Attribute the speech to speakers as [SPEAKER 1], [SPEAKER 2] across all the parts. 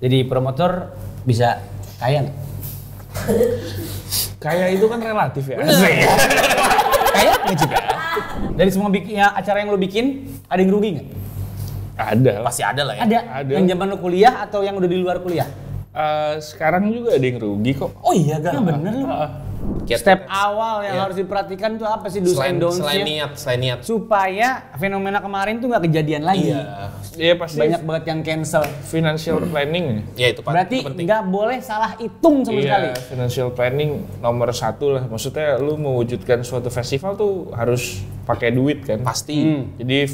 [SPEAKER 1] Jadi promotor bisa kaya nggak?
[SPEAKER 2] Kaya itu kan relatif ya.
[SPEAKER 1] Kaya nggak juga? Dari semua acara yang lo bikin, ada yang rugi nggak?
[SPEAKER 2] Ada.
[SPEAKER 3] Pasti ada lah ya.
[SPEAKER 1] Ada. Yang zaman lo kuliah atau yang udah di luar kuliah?
[SPEAKER 2] Sekarang juga ada yang rugi kok.
[SPEAKER 3] Oh iya
[SPEAKER 1] Ya bener lo. Step awal yang harus diperhatikan tuh apa sih do's and don'ts-nya?
[SPEAKER 3] Selain niat.
[SPEAKER 1] Supaya fenomena kemarin tuh nggak kejadian lagi.
[SPEAKER 2] Iya pasti.
[SPEAKER 1] Banyak banget yang cancel.
[SPEAKER 2] Financial planning.
[SPEAKER 3] Ya itu
[SPEAKER 1] Berarti
[SPEAKER 3] penting.
[SPEAKER 1] nggak boleh salah hitung sama sekali.
[SPEAKER 2] Iya, financial planning nomor 1 lah. Maksudnya lu mewujudkan suatu festival tuh harus pakai duit kan.
[SPEAKER 3] Pasti.
[SPEAKER 2] Jadi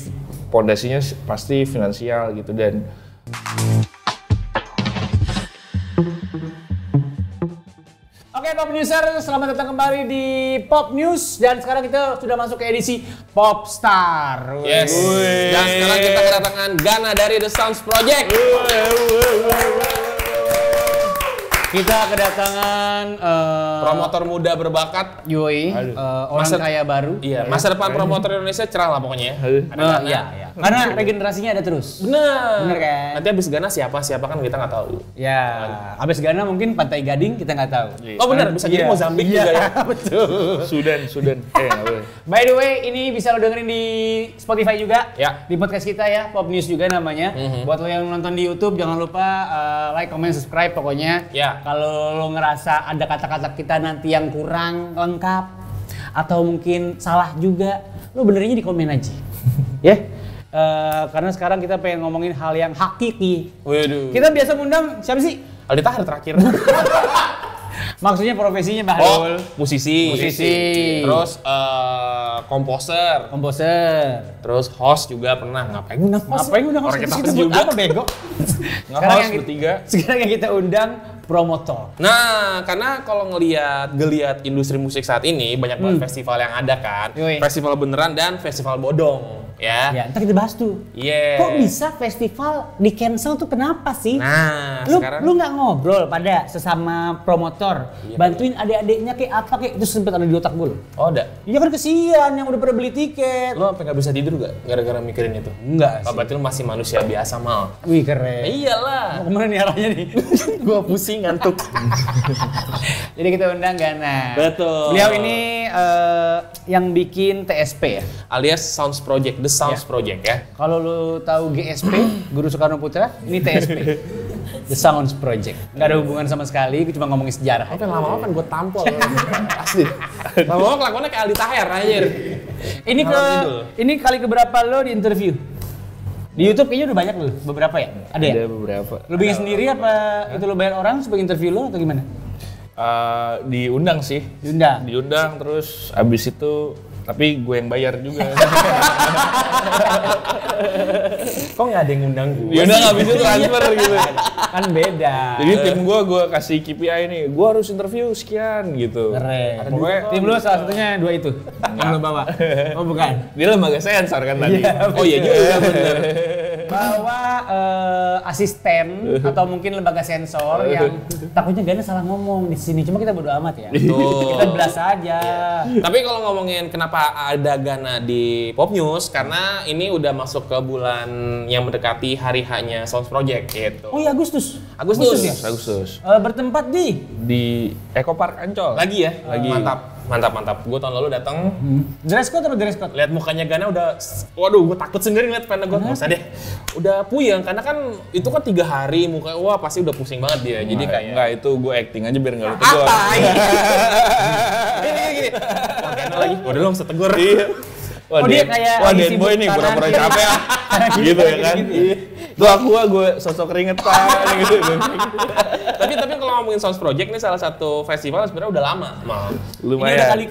[SPEAKER 2] pondasinya pasti finansial gitu dan
[SPEAKER 1] Oke Pop Newser, selamat datang kembali di Pop News dan sekarang kita sudah masuk ke edisi Popstar.
[SPEAKER 3] Yes. Dan sekarang kita kedatangan Gana dari The Sounds Project.
[SPEAKER 1] Kita kedatangan
[SPEAKER 3] Promotor muda berbakat.
[SPEAKER 1] Yoi, orang kaya baru.
[SPEAKER 3] Iya, masa depan promotor Indonesia cerah lah pokoknya. Ada Gana.
[SPEAKER 1] Iya. Karena regenerasinya ada terus.
[SPEAKER 3] Bener
[SPEAKER 1] kan?
[SPEAKER 3] Nanti abis Gana siapa kan kita nggak tahu.
[SPEAKER 1] Ya, abis Ghana mungkin Pantai Gading kita nggak tahu.
[SPEAKER 3] Oh bener, bisa jadi Mozambik juga ya.
[SPEAKER 1] Betul.
[SPEAKER 2] Sudan. Nggak boleh.
[SPEAKER 1] By the way, ini bisa lo dengerin di Spotify juga.
[SPEAKER 3] Ya.
[SPEAKER 1] Di podcast kita ya, Pop News juga namanya. Buat lo yang nonton di YouTube, jangan lupa like, comment, subscribe pokoknya.
[SPEAKER 3] Ya.
[SPEAKER 1] Kalau lo ngerasa ada kata-kata kita nanti yang kurang lengkap atau mungkin salah juga, lo benerinnya di komen aja. Ya. Karena sekarang kita pengen ngomongin hal yang hakiki.
[SPEAKER 3] Waduh.
[SPEAKER 1] Kita biasa ngundang siapa sih?
[SPEAKER 3] Aldi Tahir terakhir.
[SPEAKER 1] Maksudnya profesinya Bahrul.
[SPEAKER 3] Musisi. Terus komposer. Terus host juga pernah. Ngapain undang host?
[SPEAKER 1] Ngapain undang host?
[SPEAKER 3] Orang kita
[SPEAKER 1] Kita
[SPEAKER 3] juga.
[SPEAKER 1] apa bego?
[SPEAKER 2] Nge-host bertiga.
[SPEAKER 1] Sekarang yang kita undang promotor.
[SPEAKER 3] Nah, karena kalau ngelihat industri musik saat ini banyak banget festival yang ada kan.
[SPEAKER 1] Yoi.
[SPEAKER 3] Festival beneran dan festival bodong, ya.
[SPEAKER 1] Ya, ntar kita bahas tuh.
[SPEAKER 3] Iya.
[SPEAKER 1] Kok bisa festival di cancel tuh kenapa sih?
[SPEAKER 3] Nah,
[SPEAKER 1] lu
[SPEAKER 3] sekarang
[SPEAKER 1] lu nggak ngobrol pada sesama promotor, bantuin adik-adiknya kayak apa kayak itu sempet ada di otak gue.
[SPEAKER 3] oh ada.
[SPEAKER 1] Iya kan kesian yang udah pada beli tiket.
[SPEAKER 3] Lo sampai nggak bisa tidur gak gara-gara mikirin itu?
[SPEAKER 1] Enggak
[SPEAKER 3] Oh, berarti lo masih manusia biasa mal.
[SPEAKER 1] Wih keren.
[SPEAKER 3] Iyalah.
[SPEAKER 1] Mau kemana nih arahnya nih?
[SPEAKER 3] Gua pusing ngantuk.
[SPEAKER 1] Jadi kita undang Gana.
[SPEAKER 3] Betul.
[SPEAKER 1] Beliau ini yang bikin TSP ya.
[SPEAKER 3] Alias Sounds Project, The Sounds Project ya.
[SPEAKER 1] Kalau lu tahu GSP, Guru Soekarno Putra, ini TSP. The Sounds Project. Nggak ada hubungan sama sekali, gue cuma ngomongin sejarah.
[SPEAKER 3] Apa lama-lama kan gue tampol. Asli. Lama-lama kelakuannya kayak Aldi Tahir anjir.
[SPEAKER 1] Ini kali keberapa lo di interview? Di YouTube kayaknya udah banyak lo, beberapa ya? Ada ya?
[SPEAKER 2] Ada beberapa.
[SPEAKER 1] Lo bikin sendiri apa itu lo bayar orang supaya interview lo atau gimana?
[SPEAKER 2] Diundang sih. Diundang terus abis itu tapi gue yang bayar juga.
[SPEAKER 3] Kok nggak ada yang ngundang gue?
[SPEAKER 2] Diundang abis itu transfer gitu.
[SPEAKER 1] Kan beda.
[SPEAKER 2] Jadi tim gue kasih KPI nih, gue harus interview sekian gitu.
[SPEAKER 1] Keren.
[SPEAKER 2] Pokoknya
[SPEAKER 1] Tim lo salah satunya dua itu yang lo bawa. Oh bukan?
[SPEAKER 2] dia lembaga sensor kan tadi.
[SPEAKER 3] Oh iya juga bener.
[SPEAKER 1] Bawa asisten atau mungkin lembaga sensor yang takutnya Gana salah ngomong di sini. Cuma kita bodo amat ya.
[SPEAKER 3] Betul.
[SPEAKER 1] Kita belas aja.
[SPEAKER 3] Tapi kalau ngomongin kenapa ada Gana di Pop News, karena ini udah masuk ke bulan yang mendekati hari H-nya Sounds Project gitu.
[SPEAKER 1] Oh iya Agustus.
[SPEAKER 3] Ya?
[SPEAKER 2] Agustus.
[SPEAKER 1] Bertempat
[SPEAKER 2] Di Eco Park Ancol.
[SPEAKER 3] Lagi ya?
[SPEAKER 2] Lagi.
[SPEAKER 3] Mantap. Gue tahun lalu datang,
[SPEAKER 1] dress code atau dress code?
[SPEAKER 3] lihat mukanya Gana udah, waduh, gue takut sendiri ngeliat pengen gue. Nggak usah deh, udah puyeng karena kan itu kan 3 hari muka, wah pasti udah pusing banget dia. Jadi kayak
[SPEAKER 2] Enggak, itu gue acting aja biar nggak lu tegur.
[SPEAKER 3] apa? Gini. Wah, Gana lagi, udah lo bisa tegur.
[SPEAKER 2] Wah,
[SPEAKER 1] dia kayak
[SPEAKER 2] wah
[SPEAKER 1] lagi
[SPEAKER 2] Den Boy
[SPEAKER 1] sibuk
[SPEAKER 2] nih
[SPEAKER 1] kanan
[SPEAKER 2] pura-pura
[SPEAKER 1] kiri.
[SPEAKER 2] capek ah. Gitu ya kan. Iya. Tuh gue sosok keringetan gitu.
[SPEAKER 3] tapi kalau ngomongin Sounds Project ini salah satu festival sebenarnya udah lama, mal.
[SPEAKER 2] Lumayan.
[SPEAKER 1] Ini udah kali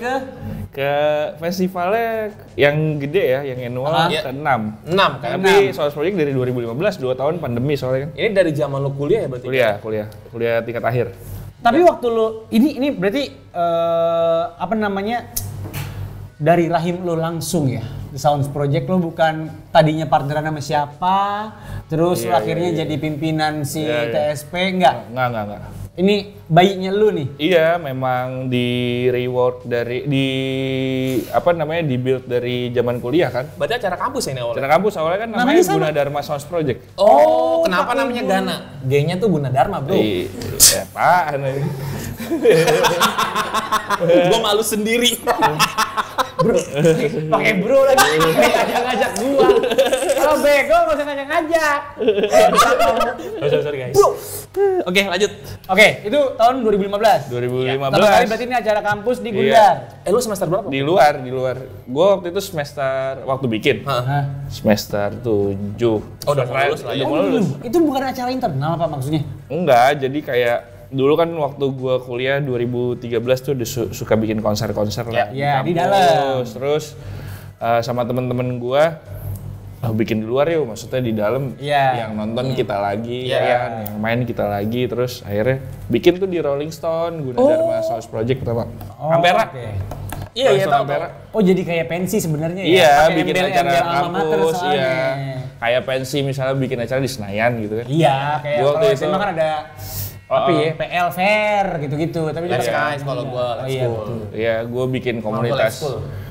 [SPEAKER 2] ke festivalnya yang gede ya, yang annual
[SPEAKER 3] Iya.
[SPEAKER 2] ke-6.
[SPEAKER 3] 6 kan?
[SPEAKER 2] Tapi Sounds Project dari 2015, 2 tahun pandemi soalnya kan.
[SPEAKER 3] Ini dari zaman lo kuliah ya berarti?
[SPEAKER 2] Kuliah tingkat akhir.
[SPEAKER 1] Tapi waktu lo ini berarti apa namanya dari rahim lo langsung ya Sounds Project lo bukan tadinya partneran sama siapa, terus lo akhirnya jadi pimpinan si TSP, enggak?
[SPEAKER 2] Enggak.
[SPEAKER 1] Ini bayinya lu nih?
[SPEAKER 2] Iya, memang di reward dari di build dari zaman kuliah kan.
[SPEAKER 3] Berarti acara kampus ya ini awalnya?
[SPEAKER 2] Acara kampus awalnya kan namanya Gunadarma Sounds Project.
[SPEAKER 3] Oh, kenapa namanya Gana? G-nya tuh Gunadarma, bro.
[SPEAKER 2] Iya, apaan ini?
[SPEAKER 3] Gua malu sendiri.
[SPEAKER 1] Bro, pakai bro lagi, ngajak gua. Kalau bego nggak usah ngajak.
[SPEAKER 3] Sorry guys. Oke, lanjut.
[SPEAKER 1] Oke, itu tahun 2015.
[SPEAKER 2] 2015.
[SPEAKER 1] Pertama kali berarti ini acara kampus di Gundar.
[SPEAKER 3] Lu semester berapa?
[SPEAKER 2] Di luar. Gua waktu itu waktu bikin. Semester 7.
[SPEAKER 3] Oh, udah mau lulus lah ya.
[SPEAKER 2] Udah mau lulus.
[SPEAKER 1] Itu bukan acara internal apa maksudnya?
[SPEAKER 2] Enggak, jadi kayak dulu kan waktu gua kuliah 2013 tuh suka bikin konser-konser lah
[SPEAKER 1] Ya, di
[SPEAKER 2] kampus.
[SPEAKER 1] dalam.
[SPEAKER 2] Terus sama temen-temen gua bikin di luar yuk, maksudnya di dalam yang nonton kita lagi, kan, yang main kita lagi, terus akhirnya bikin tuh di Rolling Stone, Gunadarma Sounds Project pertama. Ampera.
[SPEAKER 1] Okay.
[SPEAKER 3] Iya, tahu.
[SPEAKER 1] Oh, jadi kayak pensi sebenarnya ya?
[SPEAKER 2] Iya,
[SPEAKER 1] Pakai
[SPEAKER 2] bikin
[SPEAKER 1] embel-embel
[SPEAKER 2] acara
[SPEAKER 1] alma mater
[SPEAKER 2] kampus,
[SPEAKER 1] soalnya.
[SPEAKER 2] iya. Kayak pensi misalnya bikin acara di Senayan gitu kan.
[SPEAKER 1] Iya, kayak
[SPEAKER 2] Gua waktu
[SPEAKER 1] kalau
[SPEAKER 2] itu-
[SPEAKER 1] SMA kan ada PL Fair gitu-gitu, tapi
[SPEAKER 3] Let's
[SPEAKER 1] dia
[SPEAKER 3] guys kalau gua let's school.
[SPEAKER 1] betul.
[SPEAKER 2] Iya, gue bikin komunitas,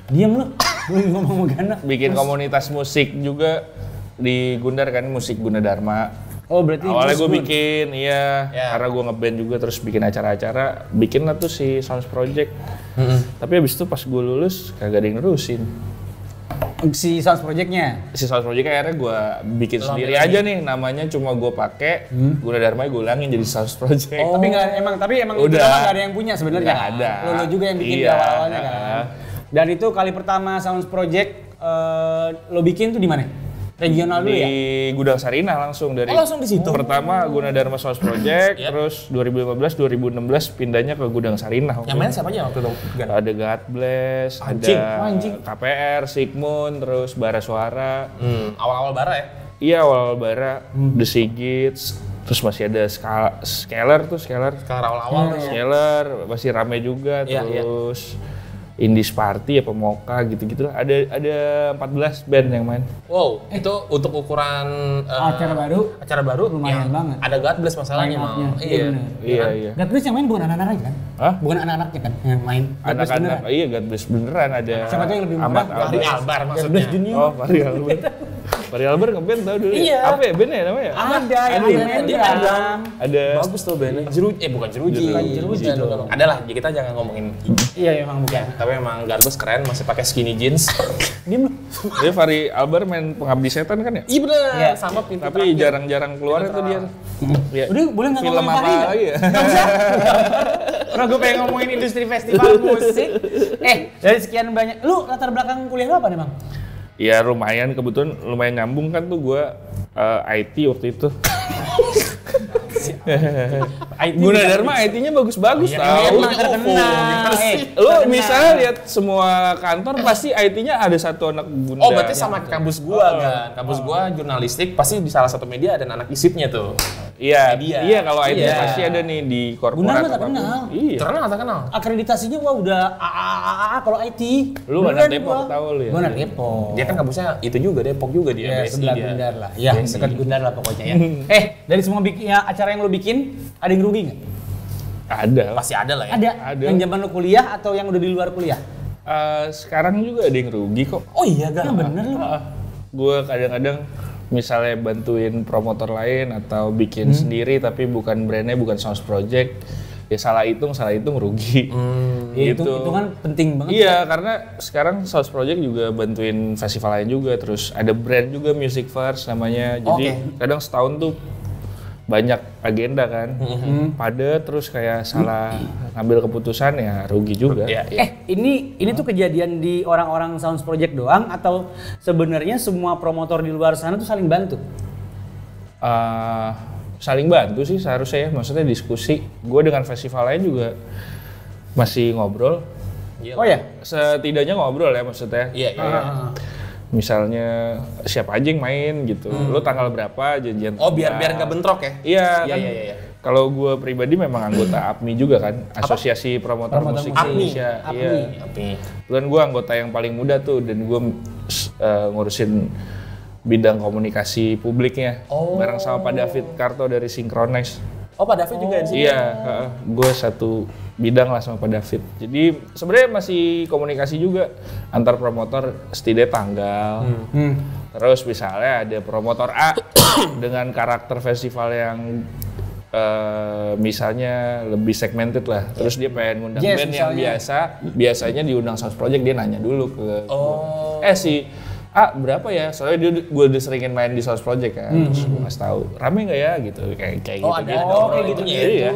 [SPEAKER 1] Diam lu, gue ngomong sama Gana.
[SPEAKER 2] bikin komunitas musik juga di Gundar kan, musik Gunadarma.
[SPEAKER 1] Oh, berarti
[SPEAKER 2] Awalnya gue
[SPEAKER 1] Gun.
[SPEAKER 2] bikin, karena gue ngeband juga, terus bikin acara-acara, bikin lah tuh si Sounds Project. Tapi abis itu pas gue lulus, kagak ada yang nerusin.
[SPEAKER 1] Si Sounds Project-nya?
[SPEAKER 2] Si Sounds Project akhirnya gue bikin sendiri aja nih, namanya cuma gue pakai Gunadarma, gue ulangin jadi Sounds Project.
[SPEAKER 1] Oh. Tapi emang
[SPEAKER 2] Udah.
[SPEAKER 1] itu nggak ada yang punya sebenarnya.
[SPEAKER 2] Nggak ada.
[SPEAKER 1] Lo juga yang bikin di awal-awalnya kan. Dan itu kali pertama Sounds Project lo bikin tuh di mana? Regional dulu ya?
[SPEAKER 2] Di Gudang Sarinah langsung dari
[SPEAKER 3] langsung di situ?
[SPEAKER 2] Pertama Gunadarma Sounds Project, terus 2015-2016 pindahnya ke Gudang Sarinah.
[SPEAKER 3] Yang main siapa aja waktu itu?
[SPEAKER 2] Ada God Bless,
[SPEAKER 1] Anjing.
[SPEAKER 2] ada KPR, Sigmund, terus Bara Suara.
[SPEAKER 3] Awal-awal bara ya?
[SPEAKER 2] Iya, awal Bara, The Sigits, terus masih ada Scalar.
[SPEAKER 3] Sekarang awal-awal tuh.
[SPEAKER 2] Scalar masih rame juga,
[SPEAKER 3] Iya,
[SPEAKER 2] terus Indies Party, Pemoka gitu-gitu lah. Ada 14 band yang main.
[SPEAKER 3] Wow, itu untuk ukuran
[SPEAKER 1] Acara baru lumayan
[SPEAKER 3] yang
[SPEAKER 1] banget.
[SPEAKER 3] Ada God Bless masalahnya
[SPEAKER 1] Line-up-nya.
[SPEAKER 3] emang.
[SPEAKER 1] Iya,
[SPEAKER 3] Iya.
[SPEAKER 2] Iya.
[SPEAKER 1] God Bless yang main bukan anak-anak kan?
[SPEAKER 2] Hah?
[SPEAKER 1] Bukan anak-anaknya kan yang main. God Bless beneran.
[SPEAKER 2] Anak-anak, iya God Bless beneran ada.
[SPEAKER 1] Siapa tuh yang lebih
[SPEAKER 2] Ahmad
[SPEAKER 1] murah?
[SPEAKER 3] Fahri
[SPEAKER 2] Albar.
[SPEAKER 3] Albar
[SPEAKER 1] God
[SPEAKER 3] maksudnya.
[SPEAKER 1] Bless Junior.
[SPEAKER 2] Oh, Fahri Albar. Fahri Albar ngeband tau dulu.
[SPEAKER 3] Iya.
[SPEAKER 2] Apa ya bandnya namanya?
[SPEAKER 1] Ada yang main
[SPEAKER 3] Dia
[SPEAKER 1] drum.
[SPEAKER 3] ada.
[SPEAKER 2] Ada.
[SPEAKER 3] Bagus tuh bandnya. Bukan jeruji. Ada lah, jadi kita jangan ngomongin.
[SPEAKER 1] Iya, emang bukan.
[SPEAKER 3] Tapi emang God Bless keren, masih pakai skinny jeans.
[SPEAKER 1] Diam lu.
[SPEAKER 2] Dia Fahri Albar main Pengabdi Setan kan ya?
[SPEAKER 3] Iya bener,
[SPEAKER 1] Iya.
[SPEAKER 3] sama pintu
[SPEAKER 2] Tapi
[SPEAKER 3] terakhir.
[SPEAKER 2] jarang-jarang keluar itu dia. Ya.
[SPEAKER 1] Udah, boleh nggak
[SPEAKER 2] Film
[SPEAKER 1] ngomongin
[SPEAKER 2] apa
[SPEAKER 1] Fahri nggak?
[SPEAKER 2] lagi ya?
[SPEAKER 1] Nggak usah. Karena gue pengen ngomongin industri festival musik. Dari sekian banyak, lu latar belakang kuliah lu apa nih, Bang?
[SPEAKER 2] Ya lumayan, kebetulan lumayan nyambung kan tuh gue IT waktu itu. Gunadarma IT-nya bagus-bagus tau.
[SPEAKER 1] Emang terkenal.
[SPEAKER 2] Lu misalnya lihat semua kantor pasti IT-nya ada satu anak Gundar.
[SPEAKER 3] Oh, berarti sama kampus gua kan. Kampus gua jurnalistik pasti di salah satu media ada anak isipnya tuh.
[SPEAKER 2] Iya,
[SPEAKER 3] Media.
[SPEAKER 2] iya kalau IT
[SPEAKER 3] Iya.
[SPEAKER 2] pasti ada nih di korporat.
[SPEAKER 1] Gundar mah
[SPEAKER 2] apapun.
[SPEAKER 1] terkenal.
[SPEAKER 2] Iya.
[SPEAKER 3] Terkenal.
[SPEAKER 1] Akreditasinya wah udah AAA kalau IT.
[SPEAKER 2] Lu
[SPEAKER 1] Beneran
[SPEAKER 2] anak Depok
[SPEAKER 1] gua.
[SPEAKER 2] tahu lu ya?
[SPEAKER 1] Gua anak Depok.
[SPEAKER 3] Dia kan kampusnya itu juga Depok juga dia.
[SPEAKER 1] Ya,
[SPEAKER 3] BSI
[SPEAKER 1] sebelah
[SPEAKER 3] dia.
[SPEAKER 1] Gundar lah. Ya, dekat Gundar lah pokoknya ya. Dari semua acara yang lo bikin, ada yang rugi nggak?
[SPEAKER 2] Ada.
[SPEAKER 3] Pasti ada lah ya.
[SPEAKER 1] Ada. Yang zaman lo kuliah atau yang udah di luar kuliah?
[SPEAKER 2] Sekarang juga ada yang rugi kok.
[SPEAKER 3] Oh iya kan.
[SPEAKER 1] Bener lu.
[SPEAKER 2] Gue kadang-kadang misalnya bantuin promotor lain atau bikin sendiri tapi bukan brandnya, bukan Sounds Project, ya salah hitung rugi.
[SPEAKER 1] Ya, itu kan penting banget.
[SPEAKER 2] Iya, karena sekarang Sounds Project juga bantuin festival lain juga, terus ada brand juga Music First namanya. Jadi kadang setahun tuh banyak agenda kan, padat terus kayak salah ngambil keputusan ya rugi juga.
[SPEAKER 3] Iya, iya.
[SPEAKER 1] Ini tuh kejadian di orang-orang Sounds Project doang atau sebenarnya semua promotor di luar sana tuh saling bantu?
[SPEAKER 2] Saling bantu sih seharusnya ya, maksudnya diskusi. Gue dengan festival lain juga masih ngobrol.
[SPEAKER 1] Oh ya?
[SPEAKER 2] Setidaknya ngobrol ya maksudnya.
[SPEAKER 3] Iya, iya.
[SPEAKER 2] Misalnya siapa aja yang main gitu, lo tanggal berapa janjian.
[SPEAKER 3] Oh, biar nggak bentrok ya.
[SPEAKER 2] Iya
[SPEAKER 3] Iya,
[SPEAKER 2] kan.
[SPEAKER 3] iya, iya.
[SPEAKER 2] Kalau gue pribadi memang anggota APMI juga kan, Asosiasi Promotor Musik
[SPEAKER 1] musik.
[SPEAKER 2] Indonesia.
[SPEAKER 1] APMI.
[SPEAKER 2] Iya.
[SPEAKER 3] Tapi
[SPEAKER 2] Kebetulan gue anggota yang paling muda tuh dan gue ngurusin bidang komunikasi publiknya bareng sama Pak David Karto dari Synchronize.
[SPEAKER 3] Oh, Pak David juga di sini?
[SPEAKER 2] Iya, gue satu bidang lah sama Pak David. Jadi sebenarnya masih komunikasi juga antar promotor, setidaknya tanggal. Terus misalnya ada promotor A dengan karakter festival yang misalnya lebih segmented lah. Terus dia pengen ngundang band yang biasanya diundang Source Project, dia nanya dulu ke si berapa ya? Soalnya gue udah seringin main di Source Project kan. Terus gue ngasih tahu, rame nggak ya gitu, kayak gitu.
[SPEAKER 1] Kayak gitu.
[SPEAKER 2] Ya.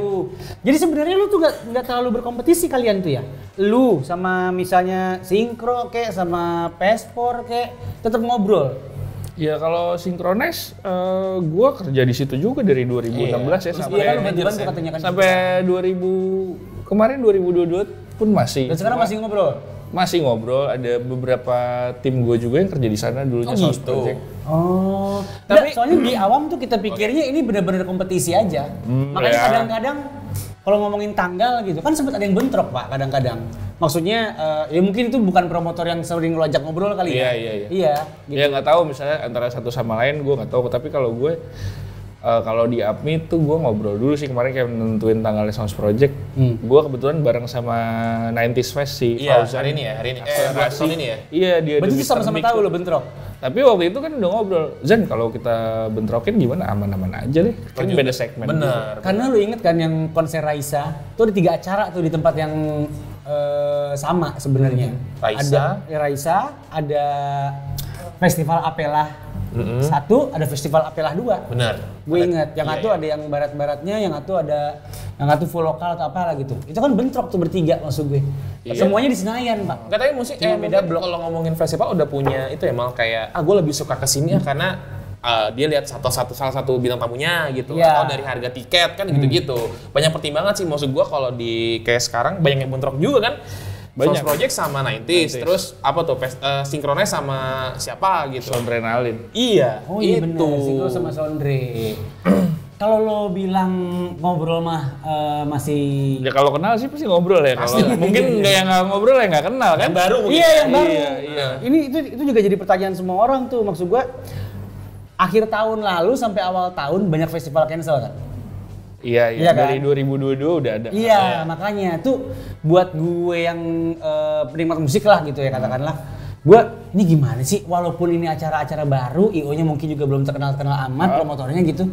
[SPEAKER 1] Jadi sebenarnya lu tuh nggak terlalu berkompetisi kalian tuh ya? Lu sama misalnya Synchro kayak sama Pespor kayak tetap ngobrol.
[SPEAKER 2] Ya kalau Synchronize, gue kerja di situ juga dari 2016 ya sampai 2000 kemarin 2022 pun masih.
[SPEAKER 1] Dan sekarang masih ngobrol?
[SPEAKER 2] Masih ngobrol, ada beberapa tim gue juga yang kerja di sana dulunya Source Project.
[SPEAKER 1] Tapi soalnya di awam tuh kita pikirnya ini benar-benar kompetisi aja. Makanya kadang-kadang kalau ngomongin tanggal gitu kan sempat ada yang bentrok Pak kadang-kadang. Maksudnya ya mungkin itu bukan promotor yang sering lo ajak ngobrol kali ya. Iya.
[SPEAKER 2] Gitu. Ya nggak tahu misalnya antara satu sama lain gue nggak tahu. Tapi kalau gue kalau di APMI tuh gue ngobrol dulu sih kemarin kayak nentuin tanggalnya Source Project. Gue kebetulan bareng sama 90s Fest si Fauzan.
[SPEAKER 3] Hari ini. Tahun ini ya?
[SPEAKER 2] Iya, dia.
[SPEAKER 1] Berarti sama-sama tahu lo bentrok.
[SPEAKER 2] Tapi waktu itu kan udah ngobrol, Zan kalau kita bentrokin gimana, aman-aman aja deh. Kan beda segmen.
[SPEAKER 3] Bener.
[SPEAKER 1] Karena lu inget kan yang konser Raisa, tuh ada 3 acara tuh di tempat yang sama sebenarnya. Ada Raisa, ada Festival Apelah 1, ada Festival Apelah 2.
[SPEAKER 3] Benar.
[SPEAKER 1] Gue inget, yang satu ada yang barat-baratnya, yang satu full lokal atau apalah gitu. Itu kan bentrok tuh bertiga maksud gue. Semuanya di Senayan, Pak.
[SPEAKER 3] Katanya musik beda blok. Kalau ngomongin festival udah punya itu ya mal kayak gue lebih suka kesini ya karena dia lihat salah satu bintang tamunya gitu atau dari harga tiket kan gitu-gitu. Banyak pertimbangan sih maksud gue kalau di kayak sekarang banyak yang bentrok juga kan. Source Project sama 90s, terus apa tuh Synchronize sama siapa gitu.
[SPEAKER 2] Sondrenalin.
[SPEAKER 3] Iya.
[SPEAKER 1] Oh iya bener, Syncro sama Sondre. Kalau lo bilang ngobrol mah masih...
[SPEAKER 2] Ya kalau kenal sih pasti ngobrol ya. Kalau mungkin yang nggak ngobrol ya nggak kenal kan.
[SPEAKER 3] Yang baru mungkin.
[SPEAKER 1] Iya yang baru.
[SPEAKER 2] Iya.
[SPEAKER 1] Itu juga jadi pertanyaan semua orang tuh. Maksud gua akhir tahun lalu sampai awal tahun banyak festival cancel kan?
[SPEAKER 2] Iya kan? Dari 2022 udah ada.
[SPEAKER 1] Iya, makanya tuh buat gue yang penikmat musik lah gitu ya katakanlah. Gue ini gimana sih walaupun ini acara-acara baru, IO-nya mungkin juga belum terkenal-kenal amat, promotornya gitu.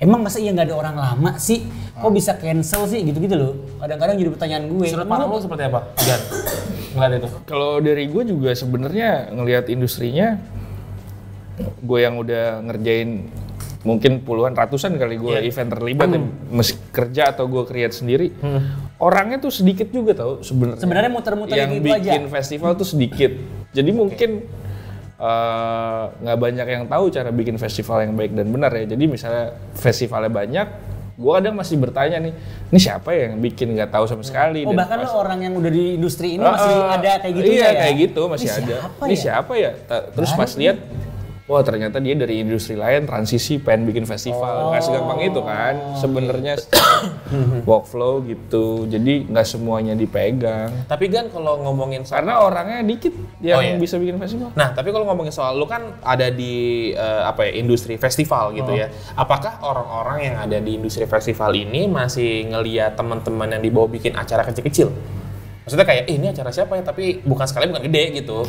[SPEAKER 1] Emang masa iya nggak ada orang lama sih? Kok bisa cancel sih gitu-gitu loh. Kadang-kadang jadi pertanyaan gue.
[SPEAKER 3] Sudut pandang lo seperti apa? Gan, ngeliat itu.
[SPEAKER 2] Kalau dari gue juga sebenarnya ngelihat industrinya, gue yang udah ngerjain mungkin puluhan ratusan kali gue event terlibat meski kerja atau gue create sendiri. Orangnya tuh sedikit juga tau sebenarnya.
[SPEAKER 1] Sebenarnya muter-muter
[SPEAKER 2] yang
[SPEAKER 1] itu aja.
[SPEAKER 2] bikin festival tuh sedikit. Jadi mungkin nggak banyak yang tahu cara bikin festival yang baik dan benar ya. Jadi misalnya festivalnya banyak, gue kadang masih bertanya nih, ini siapa ya yang bikin, nggak tahu sama sekali.
[SPEAKER 1] Bahkan lo orang yang udah di industri ini masih ada kayak gitu ya?
[SPEAKER 2] Iya kayak gitu masih ada. Ini siapa ya? Terus pas lihat, wah ternyata dia dari industri lain transisi pengen bikin festival. Nggak segampang itu kan sebenarnya workflow gitu. Jadi nggak semuanya dipegang.
[SPEAKER 3] Tapi kan kalau ngomongin soal...
[SPEAKER 2] Karena orangnya dikit yang bisa bikin festival.
[SPEAKER 3] Nah tapi kalau ngomongin soal lu kan ada di industri festival gitu ya. Apakah orang-orang yang ada di industri festival ini masih ngelihat teman-teman yang dibawa bikin acara kecil-kecil? Maksudnya kayak ini acara siapa ya? Tapi bukan sekali bukan gede gitu.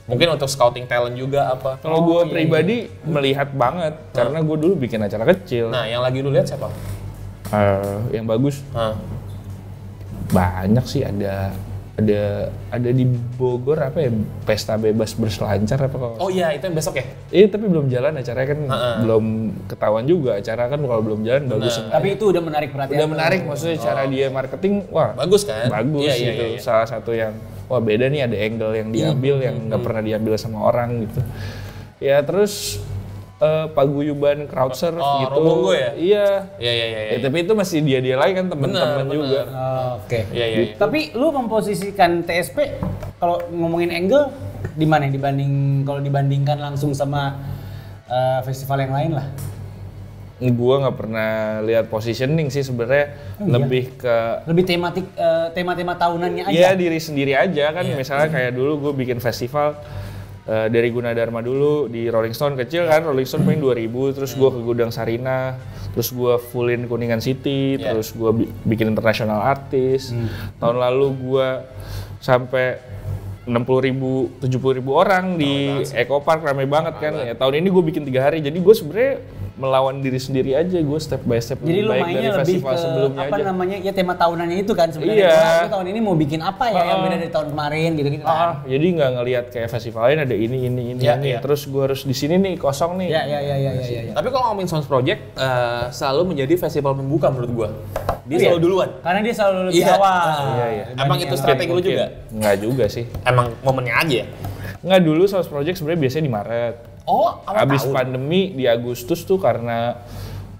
[SPEAKER 3] Mungkin untuk scouting talent juga apa?
[SPEAKER 2] Kalau gue pribadi melihat banget, karena gue dulu bikin acara kecil.
[SPEAKER 3] Nah, yang lagi lu lihat siapa?
[SPEAKER 2] Yang bagus. Banyak sih ada di Bogor apa ya, pesta bebas berselancar apa kalau.
[SPEAKER 3] Oh iya, itu yang besok ya?
[SPEAKER 2] Iya, tapi belum jalan acaranya kan belum ketahuan juga. Acara kan kalau belum jalan bagus.
[SPEAKER 1] Tapi itu udah menarik perhatian.
[SPEAKER 2] Udah menarik maksudnya cara dia marketing, wah
[SPEAKER 3] bagus kan?
[SPEAKER 2] Bagus gitu. Salah satu yang wah beda nih, ada angle yang diambil yang nggak pernah diambil sama orang gitu. Ya terus paguyuban crowdsurf gitu.
[SPEAKER 3] Rombongo ya?
[SPEAKER 2] Iya.
[SPEAKER 3] Iya.
[SPEAKER 2] Tapi itu masih dia lagi kan teman-teman juga.
[SPEAKER 1] Oke.
[SPEAKER 3] Iya.
[SPEAKER 1] Tapi lu memposisikan TSP kalau ngomongin angle di mana dibandingkan langsung sama festival yang lain lah?
[SPEAKER 2] Gua nggak pernah lihat positioning sih sebenarnya. Lebih
[SPEAKER 1] tema-tema tahunannya aja.
[SPEAKER 2] Iya, diri sendiri aja kan. Misalnya kayak dulu gue bikin festival dari Gunadarma dulu di Rolling Stone kecil kan, Rolling Stone paling 2000, terus gue ke Gudang Sarina, terus gue fullin Kuningan City, terus gue bikin international artis. Tahun lalu gue sampai 60.000, 70.000 orang di Eco Park, ramai banget kan. Ya, tahun ini gue bikin 3 hari, jadi gue sebenarnya melawan diri sendiri aja, gue step by step
[SPEAKER 1] jadi
[SPEAKER 2] lebih baik dari festival
[SPEAKER 1] ke,
[SPEAKER 2] sebelumnya
[SPEAKER 1] apa
[SPEAKER 2] aja.
[SPEAKER 1] namanya, ya tema tahunannya itu kan sebenarnya.
[SPEAKER 2] Iya.
[SPEAKER 1] Lu tahun ini mau bikin apa ya yang beda dari tahun kemarin gitu-gitu kan.
[SPEAKER 2] Jadi nggak ngelihat kayak festival lain ada ini. Terus gue harus di sini nih kosong nih.
[SPEAKER 1] Iya.
[SPEAKER 3] Tapi kalau ngomongin Sounds Project selalu menjadi festival pembuka menurut gua. Dia selalu duluan.
[SPEAKER 1] Karena dia selalu lebih awal.
[SPEAKER 2] Iya.
[SPEAKER 3] Emang itu strategi lu juga?
[SPEAKER 2] Nggak juga sih.
[SPEAKER 3] Emang momennya aja ya?
[SPEAKER 2] Nggak, dulu Sounds Project sebenarnya biasanya di Maret.
[SPEAKER 3] Oh, awal
[SPEAKER 2] Abis
[SPEAKER 3] tahun.
[SPEAKER 2] pandemi di Agustus tuh karena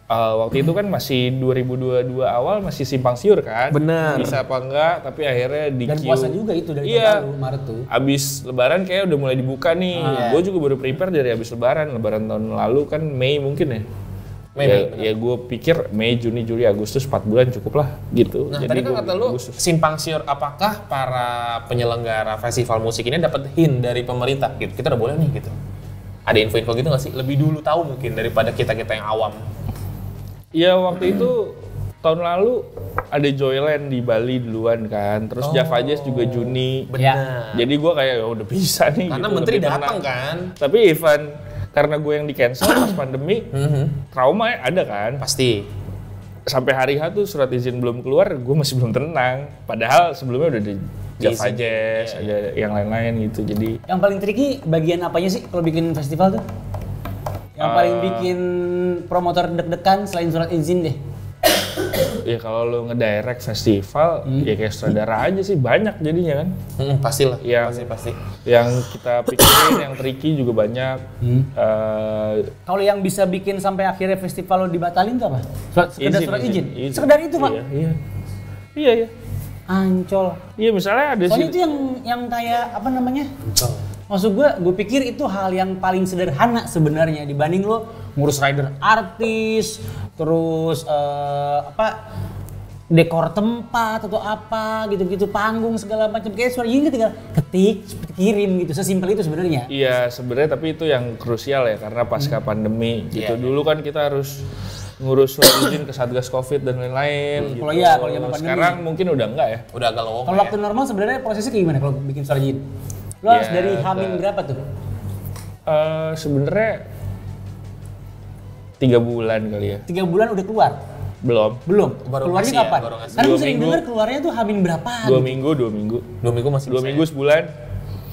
[SPEAKER 2] waktu itu kan masih 2022 awal masih simpang siur kan.
[SPEAKER 3] Bener.
[SPEAKER 2] Bisa apa enggak, tapi akhirnya di
[SPEAKER 1] Dan
[SPEAKER 2] queue.
[SPEAKER 1] puasa juga itu dari
[SPEAKER 2] Iya.
[SPEAKER 1] tahun lalu, Maret tuh.
[SPEAKER 2] Abis lebaran kayak udah mulai dibuka nih. Gue juga baru prepare dari abis lebaran tahun lalu kan Mei mungkin ya. Ya gue pikir Mei, Juni, Juli, Agustus 4 bulan cukup lah gitu.
[SPEAKER 3] Nah,
[SPEAKER 2] Jadi
[SPEAKER 3] tadi kan
[SPEAKER 2] gua
[SPEAKER 3] kata lu
[SPEAKER 2] Agustus.
[SPEAKER 3] simpang siur, apakah para penyelenggara festival musik ini dapat hint dari pemerintah gitu? Kita udah boleh nih gitu. Ada info-info gitu nggak sih? Lebih dulu tahu mungkin daripada kita-kita yang awam.
[SPEAKER 2] Ya waktu itu tahun lalu ada Joyland di Bali duluan kan, terus Java Jazz juga Juni.
[SPEAKER 3] Benar.
[SPEAKER 2] Jadi gue kayak ya udah bisa nih.
[SPEAKER 3] Karena
[SPEAKER 2] gitu,
[SPEAKER 3] menteri
[SPEAKER 2] lebih tenang.
[SPEAKER 3] datang kan.
[SPEAKER 2] Tapi event karena gue yang di cancel pas pandemi, trauma ada kan.
[SPEAKER 3] Pasti.
[SPEAKER 2] Sampai hari H tuh surat izin belum keluar, gue masih belum tenang. Padahal sebelumnya udah di Java Jazz, ada yang lain-lain gitu. Jadi
[SPEAKER 1] Yang paling tricky bagian apanya sih kalau bikin festival tuh? Yang paling bikin promotor deg-degan selain surat izin deh.
[SPEAKER 2] ya kalau lo ngedirect festival, ya kayak sutradara aja sih, banyak jadinya kan.
[SPEAKER 3] Pastilah.
[SPEAKER 2] Yang
[SPEAKER 3] Pasti.
[SPEAKER 2] yang kita pikirin, yang tricky juga banyak.
[SPEAKER 1] Kalau yang bisa bikin sampai akhirnya festival lo dibatalin tuh apa? Sekedar surat izin?
[SPEAKER 2] izin.
[SPEAKER 1] Sekedar itu, Pak?
[SPEAKER 2] Iya.
[SPEAKER 1] Ancol.
[SPEAKER 2] Iya, misalnya ada
[SPEAKER 1] Soalnya
[SPEAKER 2] sih.
[SPEAKER 1] itu yang kayak apa namanya? Maksud gue pikir itu hal yang paling sederhana sebenarnya dibanding lo ngurus rider artis, terus dekor tempat atau apa gitu-gitu, panggung segala macam. Kayak suara izin tinggal ketik, kirim gitu, sesimpel itu sebenarnya.
[SPEAKER 2] Iya, sebenarnya tapi itu yang krusial ya karena pasca pandemi gitu. Dulu kan kita harus ngurus surat izin ke Satgas Covid dan lain-lain.
[SPEAKER 1] Kalau
[SPEAKER 2] gitu.
[SPEAKER 1] iya, kalau zaman pandemi.
[SPEAKER 2] Sekarang mungkin udah enggak ya.
[SPEAKER 3] Udah agak lowong.
[SPEAKER 1] Kalau waktu normal sebenarnya prosesnya kayak gimana kalau bikin suara izin? Lo harus dari Hamin berapa tuh?
[SPEAKER 2] Sebenarnya 3 bulan kali ya.
[SPEAKER 1] 3 bulan udah keluar?
[SPEAKER 2] Belum.
[SPEAKER 3] Baru
[SPEAKER 1] Keluarnya
[SPEAKER 3] ngasih ya,
[SPEAKER 1] kapan?
[SPEAKER 3] baru ngasih.
[SPEAKER 1] Karena
[SPEAKER 2] 2
[SPEAKER 1] gue sering
[SPEAKER 2] minggu.
[SPEAKER 1] denger keluarnya tuh Hamin berapa?
[SPEAKER 2] 2 minggu.
[SPEAKER 3] 2 minggu masih
[SPEAKER 2] 2 minggu sebulan.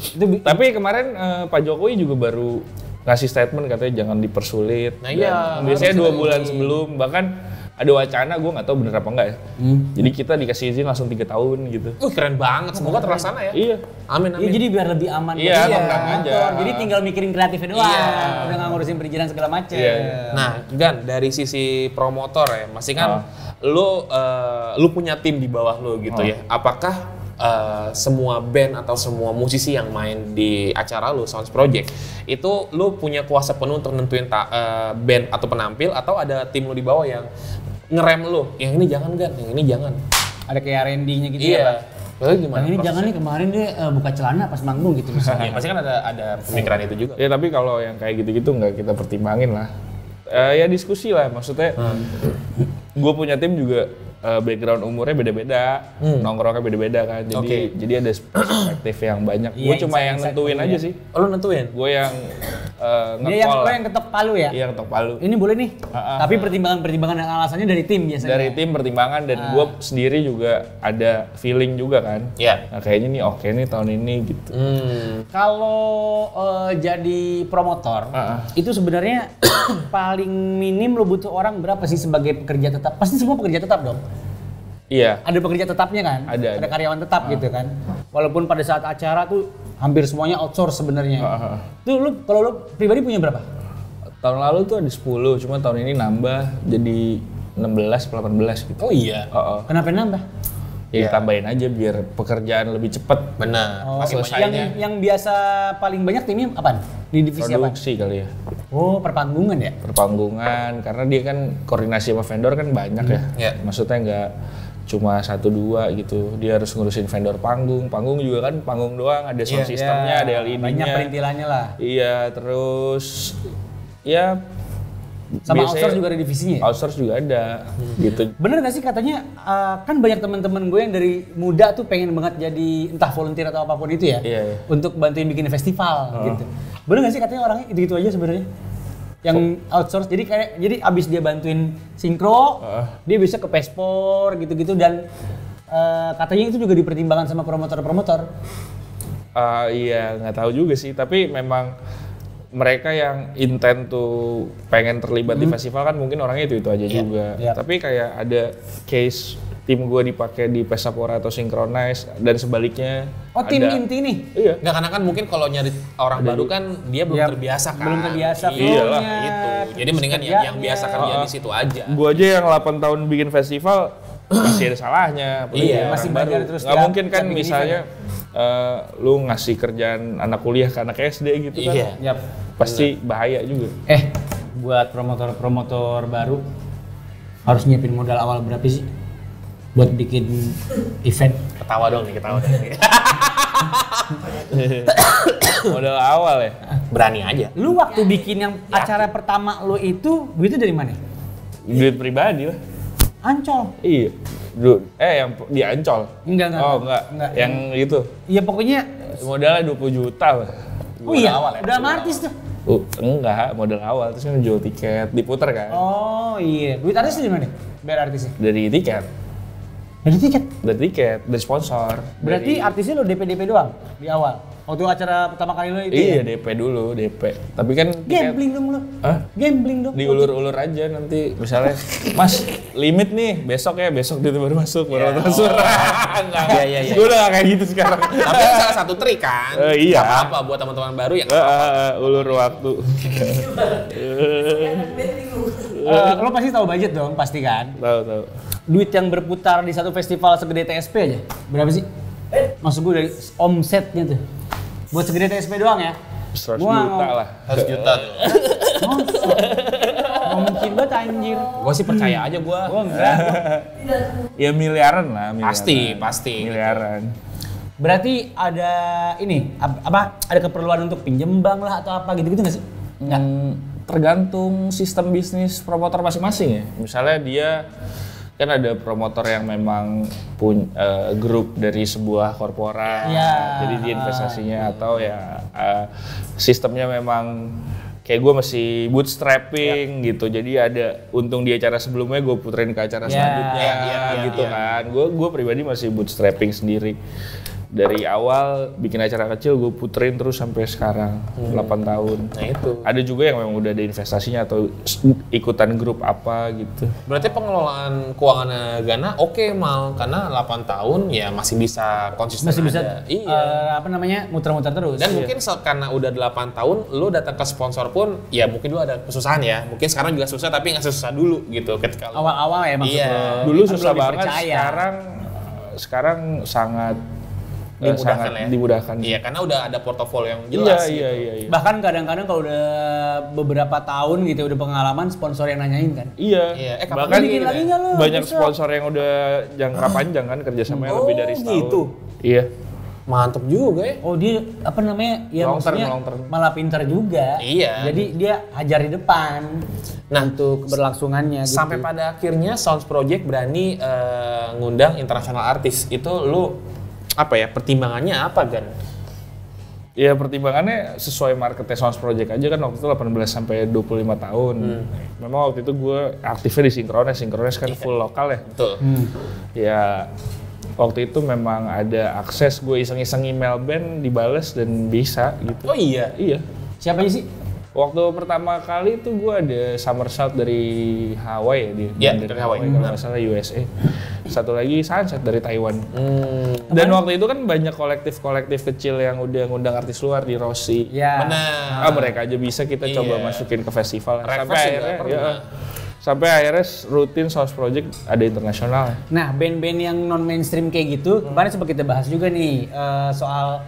[SPEAKER 1] Itu
[SPEAKER 2] Tapi kemarin Pak Jokowi juga baru ngasih statement katanya jangan dipersulit.
[SPEAKER 3] Nah iya,
[SPEAKER 2] Dan biasanya 2
[SPEAKER 3] harus
[SPEAKER 2] bulan
[SPEAKER 3] ini.
[SPEAKER 2] sebelum, bahkan ada wacana, gue nggak tahu bener apa enggak ya. Jadi kita dikasih izin langsung 3 tahun gitu.
[SPEAKER 3] keren banget. Semoga terlaksana ya.
[SPEAKER 2] Iya.
[SPEAKER 3] Amin.
[SPEAKER 1] Ya, jadi biar lebih aman.
[SPEAKER 2] Iya,
[SPEAKER 1] buat
[SPEAKER 2] tenang
[SPEAKER 1] kantor.
[SPEAKER 2] aja.
[SPEAKER 1] Jadi tinggal mikirin kreatifnya doang.
[SPEAKER 3] Iya.
[SPEAKER 1] Udah nggak ngurusin perizinan segala macem.
[SPEAKER 2] Iya.
[SPEAKER 3] Nah, Gan, dari sisi promotor ya, masih kan lu punya tim di bawah lu gitu ya. Apakah semua band atau semua musisi yang main di acara lu Sounds Project itu lu punya kuasa penuh untuk nentuin band atau penampil, atau ada tim lu di bawah yang ngerem lu, yang ini jangan Gan, yang ini jangan.
[SPEAKER 1] Ada kayak R&D-nya gitu ya, Pak.
[SPEAKER 3] Lalu gimana?
[SPEAKER 1] Yang ini jangan nih, kemarin dia buka celana pas manggung gitu misalnya.
[SPEAKER 3] Ya, pasti kan ada pemikiran itu juga.
[SPEAKER 2] Ya tapi kalau yang kayak gitu-gitu nggak kita pertimbangin lah. Ya diskusi lah, maksudnya. Gue punya tim juga background umurnya beda-beda, nongkrongnya beda-beda kan. Jadi ada perspektif yang banyak.
[SPEAKER 1] Iya,
[SPEAKER 2] Gue cuma yang
[SPEAKER 1] insight
[SPEAKER 2] nentuin
[SPEAKER 1] dulu
[SPEAKER 2] aja
[SPEAKER 1] ya.
[SPEAKER 2] sih.
[SPEAKER 3] Oh, lu nentuin?
[SPEAKER 2] Gue yang
[SPEAKER 1] Dia
[SPEAKER 2] nge-call lah.
[SPEAKER 1] yang ketok palu ya?
[SPEAKER 2] Iya, ketok palu.
[SPEAKER 1] Ini boleh nih. Tapi pertimbangan-pertimbangan dan alasannya dari tim biasanya.
[SPEAKER 2] Dari tim pertimbangan dan gue sendiri juga ada feeling juga kan.
[SPEAKER 3] Iya.
[SPEAKER 2] Nah, kayaknya nih oke nih tahun ini gitu.
[SPEAKER 1] Kalau jadi promotor, itu sebenarnya paling minim lo butuh orang berapa sih sebagai pekerja tetap? Pasti semua pekerja tetap dong.
[SPEAKER 2] Iya.
[SPEAKER 1] Ada pekerja tetapnya kan?
[SPEAKER 2] Ada.
[SPEAKER 1] Karyawan tetap gitu kan. Walaupun pada saat acara tuh hampir semuanya outsource sebenarnya. Tuh lu kalau lu pribadi punya berapa?
[SPEAKER 2] Tahun lalu tuh ada 10, cuma tahun ini nambah jadi 16, 18 gitu.
[SPEAKER 3] Oh iya.
[SPEAKER 1] Kenapa nambah?
[SPEAKER 2] Ya tambahin aja biar pekerjaan lebih cepet.
[SPEAKER 3] Benar.
[SPEAKER 1] Oh,
[SPEAKER 3] Masih banyak.
[SPEAKER 1] yang biasa paling banyak timnya apaan? Di divisi apa?
[SPEAKER 2] Produksi kali ya.
[SPEAKER 1] Oh, perpanggungan ya?
[SPEAKER 2] Perpanggungan, karena dia kan koordinasi sama vendor kan banyak ya.
[SPEAKER 3] Iya.
[SPEAKER 2] Maksudnya cuma 1-2 gitu. Dia harus ngurusin vendor panggung juga kan panggung doang, ada sound systemnya, ada LED-nya.
[SPEAKER 1] Banyak perintilannya lah.
[SPEAKER 2] Iya, terus ya
[SPEAKER 1] sama outsource juga ada divisinya.
[SPEAKER 2] Outsource juga ada gitu.
[SPEAKER 1] Bener gak sih katanya kan banyak teman-teman gue yang dari muda tuh pengen banget jadi entah volunteer atau apapun itu ya, untuk bantuin bikin festival gitu. Bener gak sih katanya orangnya itu aja sebenarnya yang outsource, jadi abis dia bantuin sinkro, dia bisa ke Pespor gitu-gitu dan katanya itu juga dipertimbangkan sama promotor-promotor.
[SPEAKER 2] Iya nggak tahu juga sih, tapi memang mereka yang intent tuh pengen terlibat di festival kan mungkin orangnya itu aja juga. Tapi kayak ada case tim gue dipakai di Pesapora atau Synchronize dan sebaliknya.
[SPEAKER 1] Oh tim inti nih?
[SPEAKER 2] Iya.
[SPEAKER 3] Nggak, karena kan mungkin kalau nyari orang baru kan dia belum terbiasa kan.
[SPEAKER 1] Belum terbiasa.
[SPEAKER 2] Iyalah.
[SPEAKER 3] Gitu. Jadi mendingan yang biasa kerja di situ aja.
[SPEAKER 2] Gue aja yang 8 tahun bikin festival masih ada salahnya.
[SPEAKER 1] Iya, masih belajar terus.
[SPEAKER 2] Nggak mungkin kan misalnya lu ngasih kerjaan anak kuliah ke anak SD gitu kan.
[SPEAKER 1] Iya.
[SPEAKER 2] Pasti bahaya juga.
[SPEAKER 1] Buat promotor-promotor baru harus nyiapin modal awal berapa sih buat bikin event?
[SPEAKER 3] Ketawa dong nih.
[SPEAKER 2] Modal awal ya?
[SPEAKER 3] Berani aja.
[SPEAKER 1] Lu waktu bikin yang acara pertama lu itu duitnya dari mana?
[SPEAKER 2] Duit pribadi lah.
[SPEAKER 1] Ancol.
[SPEAKER 2] Iya. Yang di Ancol?
[SPEAKER 1] Enggak.
[SPEAKER 2] Oh enggak. Yang itu?
[SPEAKER 1] Iya pokoknya
[SPEAKER 2] modalnya 20 juta lah.
[SPEAKER 1] Oh iya, awal ya? Udah sama artis tuh?
[SPEAKER 2] Enggak, modal awal, terus kan jual tiket, diputer kan.
[SPEAKER 1] Oh iya, duit artis dari mana? Bayar artisnya?
[SPEAKER 2] Dari tiket. Dari sponsor.
[SPEAKER 1] Berarti artisnya lo DP doang di awal? Waktu acara pertama kali lo itu
[SPEAKER 2] iya,
[SPEAKER 1] ya?
[SPEAKER 2] DP dulu. Tapi kan
[SPEAKER 1] gambling dong lo? Gambling dong?
[SPEAKER 2] Diulur-ulur aja nanti, misalnya, Mas, limit nih, besok itu baru masuk, baru transfer. Enggak.
[SPEAKER 3] Iya.
[SPEAKER 2] Gue udah gak kayak gitu sekarang.
[SPEAKER 3] Tapi itu salah satu trik kan?
[SPEAKER 2] Iya.
[SPEAKER 3] Gak apa-apa buat teman-teman baru yang
[SPEAKER 2] ulur waktu.
[SPEAKER 1] Lo pasti tahu budget dong, pasti kan?
[SPEAKER 2] Tahu.
[SPEAKER 1] Duit yang berputar di satu festival segede TSP aja, berapa sih? Maksud gue dari omsetnya tuh. Buat segede TSP doang ya?
[SPEAKER 2] 100 juta lah.
[SPEAKER 3] 100 juta tuh.
[SPEAKER 1] Mungkin banget anjir.
[SPEAKER 3] Gue sih percaya aja gue.
[SPEAKER 1] Gue enggak.
[SPEAKER 2] Ya miliaran lah.
[SPEAKER 3] Pasti.
[SPEAKER 2] Miliaran.
[SPEAKER 1] Berarti ada ini, ada keperluan untuk pinjem bank lah atau apa gitu-gitu nggak sih?
[SPEAKER 2] Nggak. Tergantung sistem bisnis promotor masing-masing ya. Misalnya dia kan ada promotor yang memang punya grup dari sebuah korporat, jadi dia investasinya atau ya sistemnya memang kayak gue masih bootstrapping gitu, jadi ada untung di acara sebelumnya gue puterin ke acara selanjutnya gitu kan. Gue pribadi masih bootstrapping sendiri. Dari awal bikin acara kecil gue puterin terus sampai sekarang 8 tahun.
[SPEAKER 3] Nah itu.
[SPEAKER 2] Ada juga yang memang udah ada investasinya atau ikutan grup apa gitu.
[SPEAKER 3] Berarti pengelolaan keuangan Gana oke Mal, karena 8 tahun ya masih bisa konsisten.
[SPEAKER 1] Masih bisa muter-muter terus.
[SPEAKER 3] Dan mungkin karena udah 8 tahun lu datang ke sponsor pun ya mungkin dulu ada kesusahan ya. Mungkin sekarang juga susah tapi nggak susah dulu gitu ketika
[SPEAKER 1] awal-awal ya maksudnya.
[SPEAKER 2] Dulu susah banget, sekarang sangat dimudahkan.
[SPEAKER 3] Iya, karena udah ada portofolio yang jelas.
[SPEAKER 2] Iya.
[SPEAKER 1] Bahkan kadang-kadang kalau udah beberapa tahun gitu udah pengalaman sponsor yang nanyain kan.
[SPEAKER 2] Iya.
[SPEAKER 1] Bahkan bikin lagi nggak lo?
[SPEAKER 2] Banyak sponsor yang udah jangka panjang kan kerjasamanya lebih dari setahun.
[SPEAKER 1] Gitu.
[SPEAKER 2] Iya.
[SPEAKER 3] Mantep juga ya.
[SPEAKER 1] Oh dia ya
[SPEAKER 2] long
[SPEAKER 1] maksudnya
[SPEAKER 2] term.
[SPEAKER 1] malah pintar juga.
[SPEAKER 3] Iya.
[SPEAKER 1] Jadi dia hajar di depan. Nah untuk keberlangsungannya.
[SPEAKER 3] Sampai
[SPEAKER 1] gitu.
[SPEAKER 3] pada akhirnya Sounds Project berani ngundang internasional artis. Itu lu pertimbangannya apa Gan?
[SPEAKER 2] Ya pertimbangannya sesuai marketnya Sounds Project aja kan waktu itu 18 sampai 25 tahun. Memang waktu itu gue aktifnya di Synchronize kan full lokal ya.
[SPEAKER 3] Betul.
[SPEAKER 2] Ya waktu itu memang ada akses, gue iseng-iseng email band dibales dan bisa gitu.
[SPEAKER 3] Oh iya?
[SPEAKER 2] Iya.
[SPEAKER 1] Siapa aja sih?
[SPEAKER 2] Waktu pertama kali itu gue ada Somersault dari Hawaii ya,
[SPEAKER 3] dari Hawaii.
[SPEAKER 2] Kalau nggak salah USA. Satu lagi Sunset dari Taiwan. Dan waktu itu kan banyak kolektif kecil yang udah ngundang artis luar di Rossi.
[SPEAKER 1] Ya.
[SPEAKER 3] Benar.
[SPEAKER 2] Mereka aja bisa kita coba masukin ke festival.
[SPEAKER 3] Sampai
[SPEAKER 2] akhirnya rutin Sounds Project ada internasional.
[SPEAKER 1] Nah band-band yang non mainstream kayak gitu, kemarin sempat kita bahas juga nih soal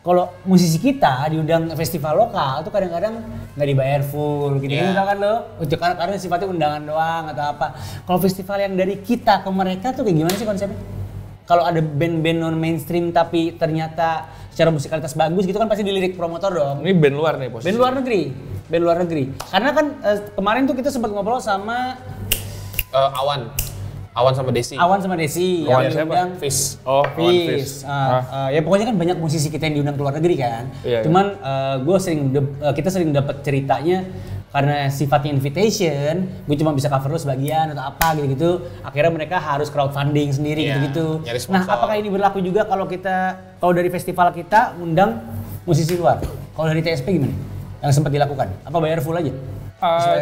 [SPEAKER 1] kalau musisi kita diundang festival lokal tuh kadang-kadang nggak dibayar full gitu kan lo. Karena sifatnya undangan doang atau apa. Kalau festival yang dari kita ke mereka tuh kayak gimana sih konsepnya? Kalau ada band-band non mainstream tapi ternyata secara musikalitas bagus gitu kan pasti dilirik promotor dong.
[SPEAKER 2] Ini band luar nih posisi.
[SPEAKER 1] Band luar negeri. Karena kan kemarin tuh kita sempat ngobrol sama
[SPEAKER 3] Awan sama Desi.
[SPEAKER 2] Awan
[SPEAKER 1] yang
[SPEAKER 2] siapa? Fish. Oh, Awan Fish.
[SPEAKER 1] Ya pokoknya kan banyak musisi kita yang diundang ke luar negeri kan. Cuman kita sering dapat ceritanya karena sifatnya invitation, gue cuma bisa cover lu sebagian atau apa gitu-gitu. Akhirnya mereka harus crowdfunding sendiri gitu-gitu. Nah, apakah ini berlaku juga kalau dari festival kita undang musisi luar? Kalau dari TSP gimana? Yang sempat dilakukan? Apa bayar full aja?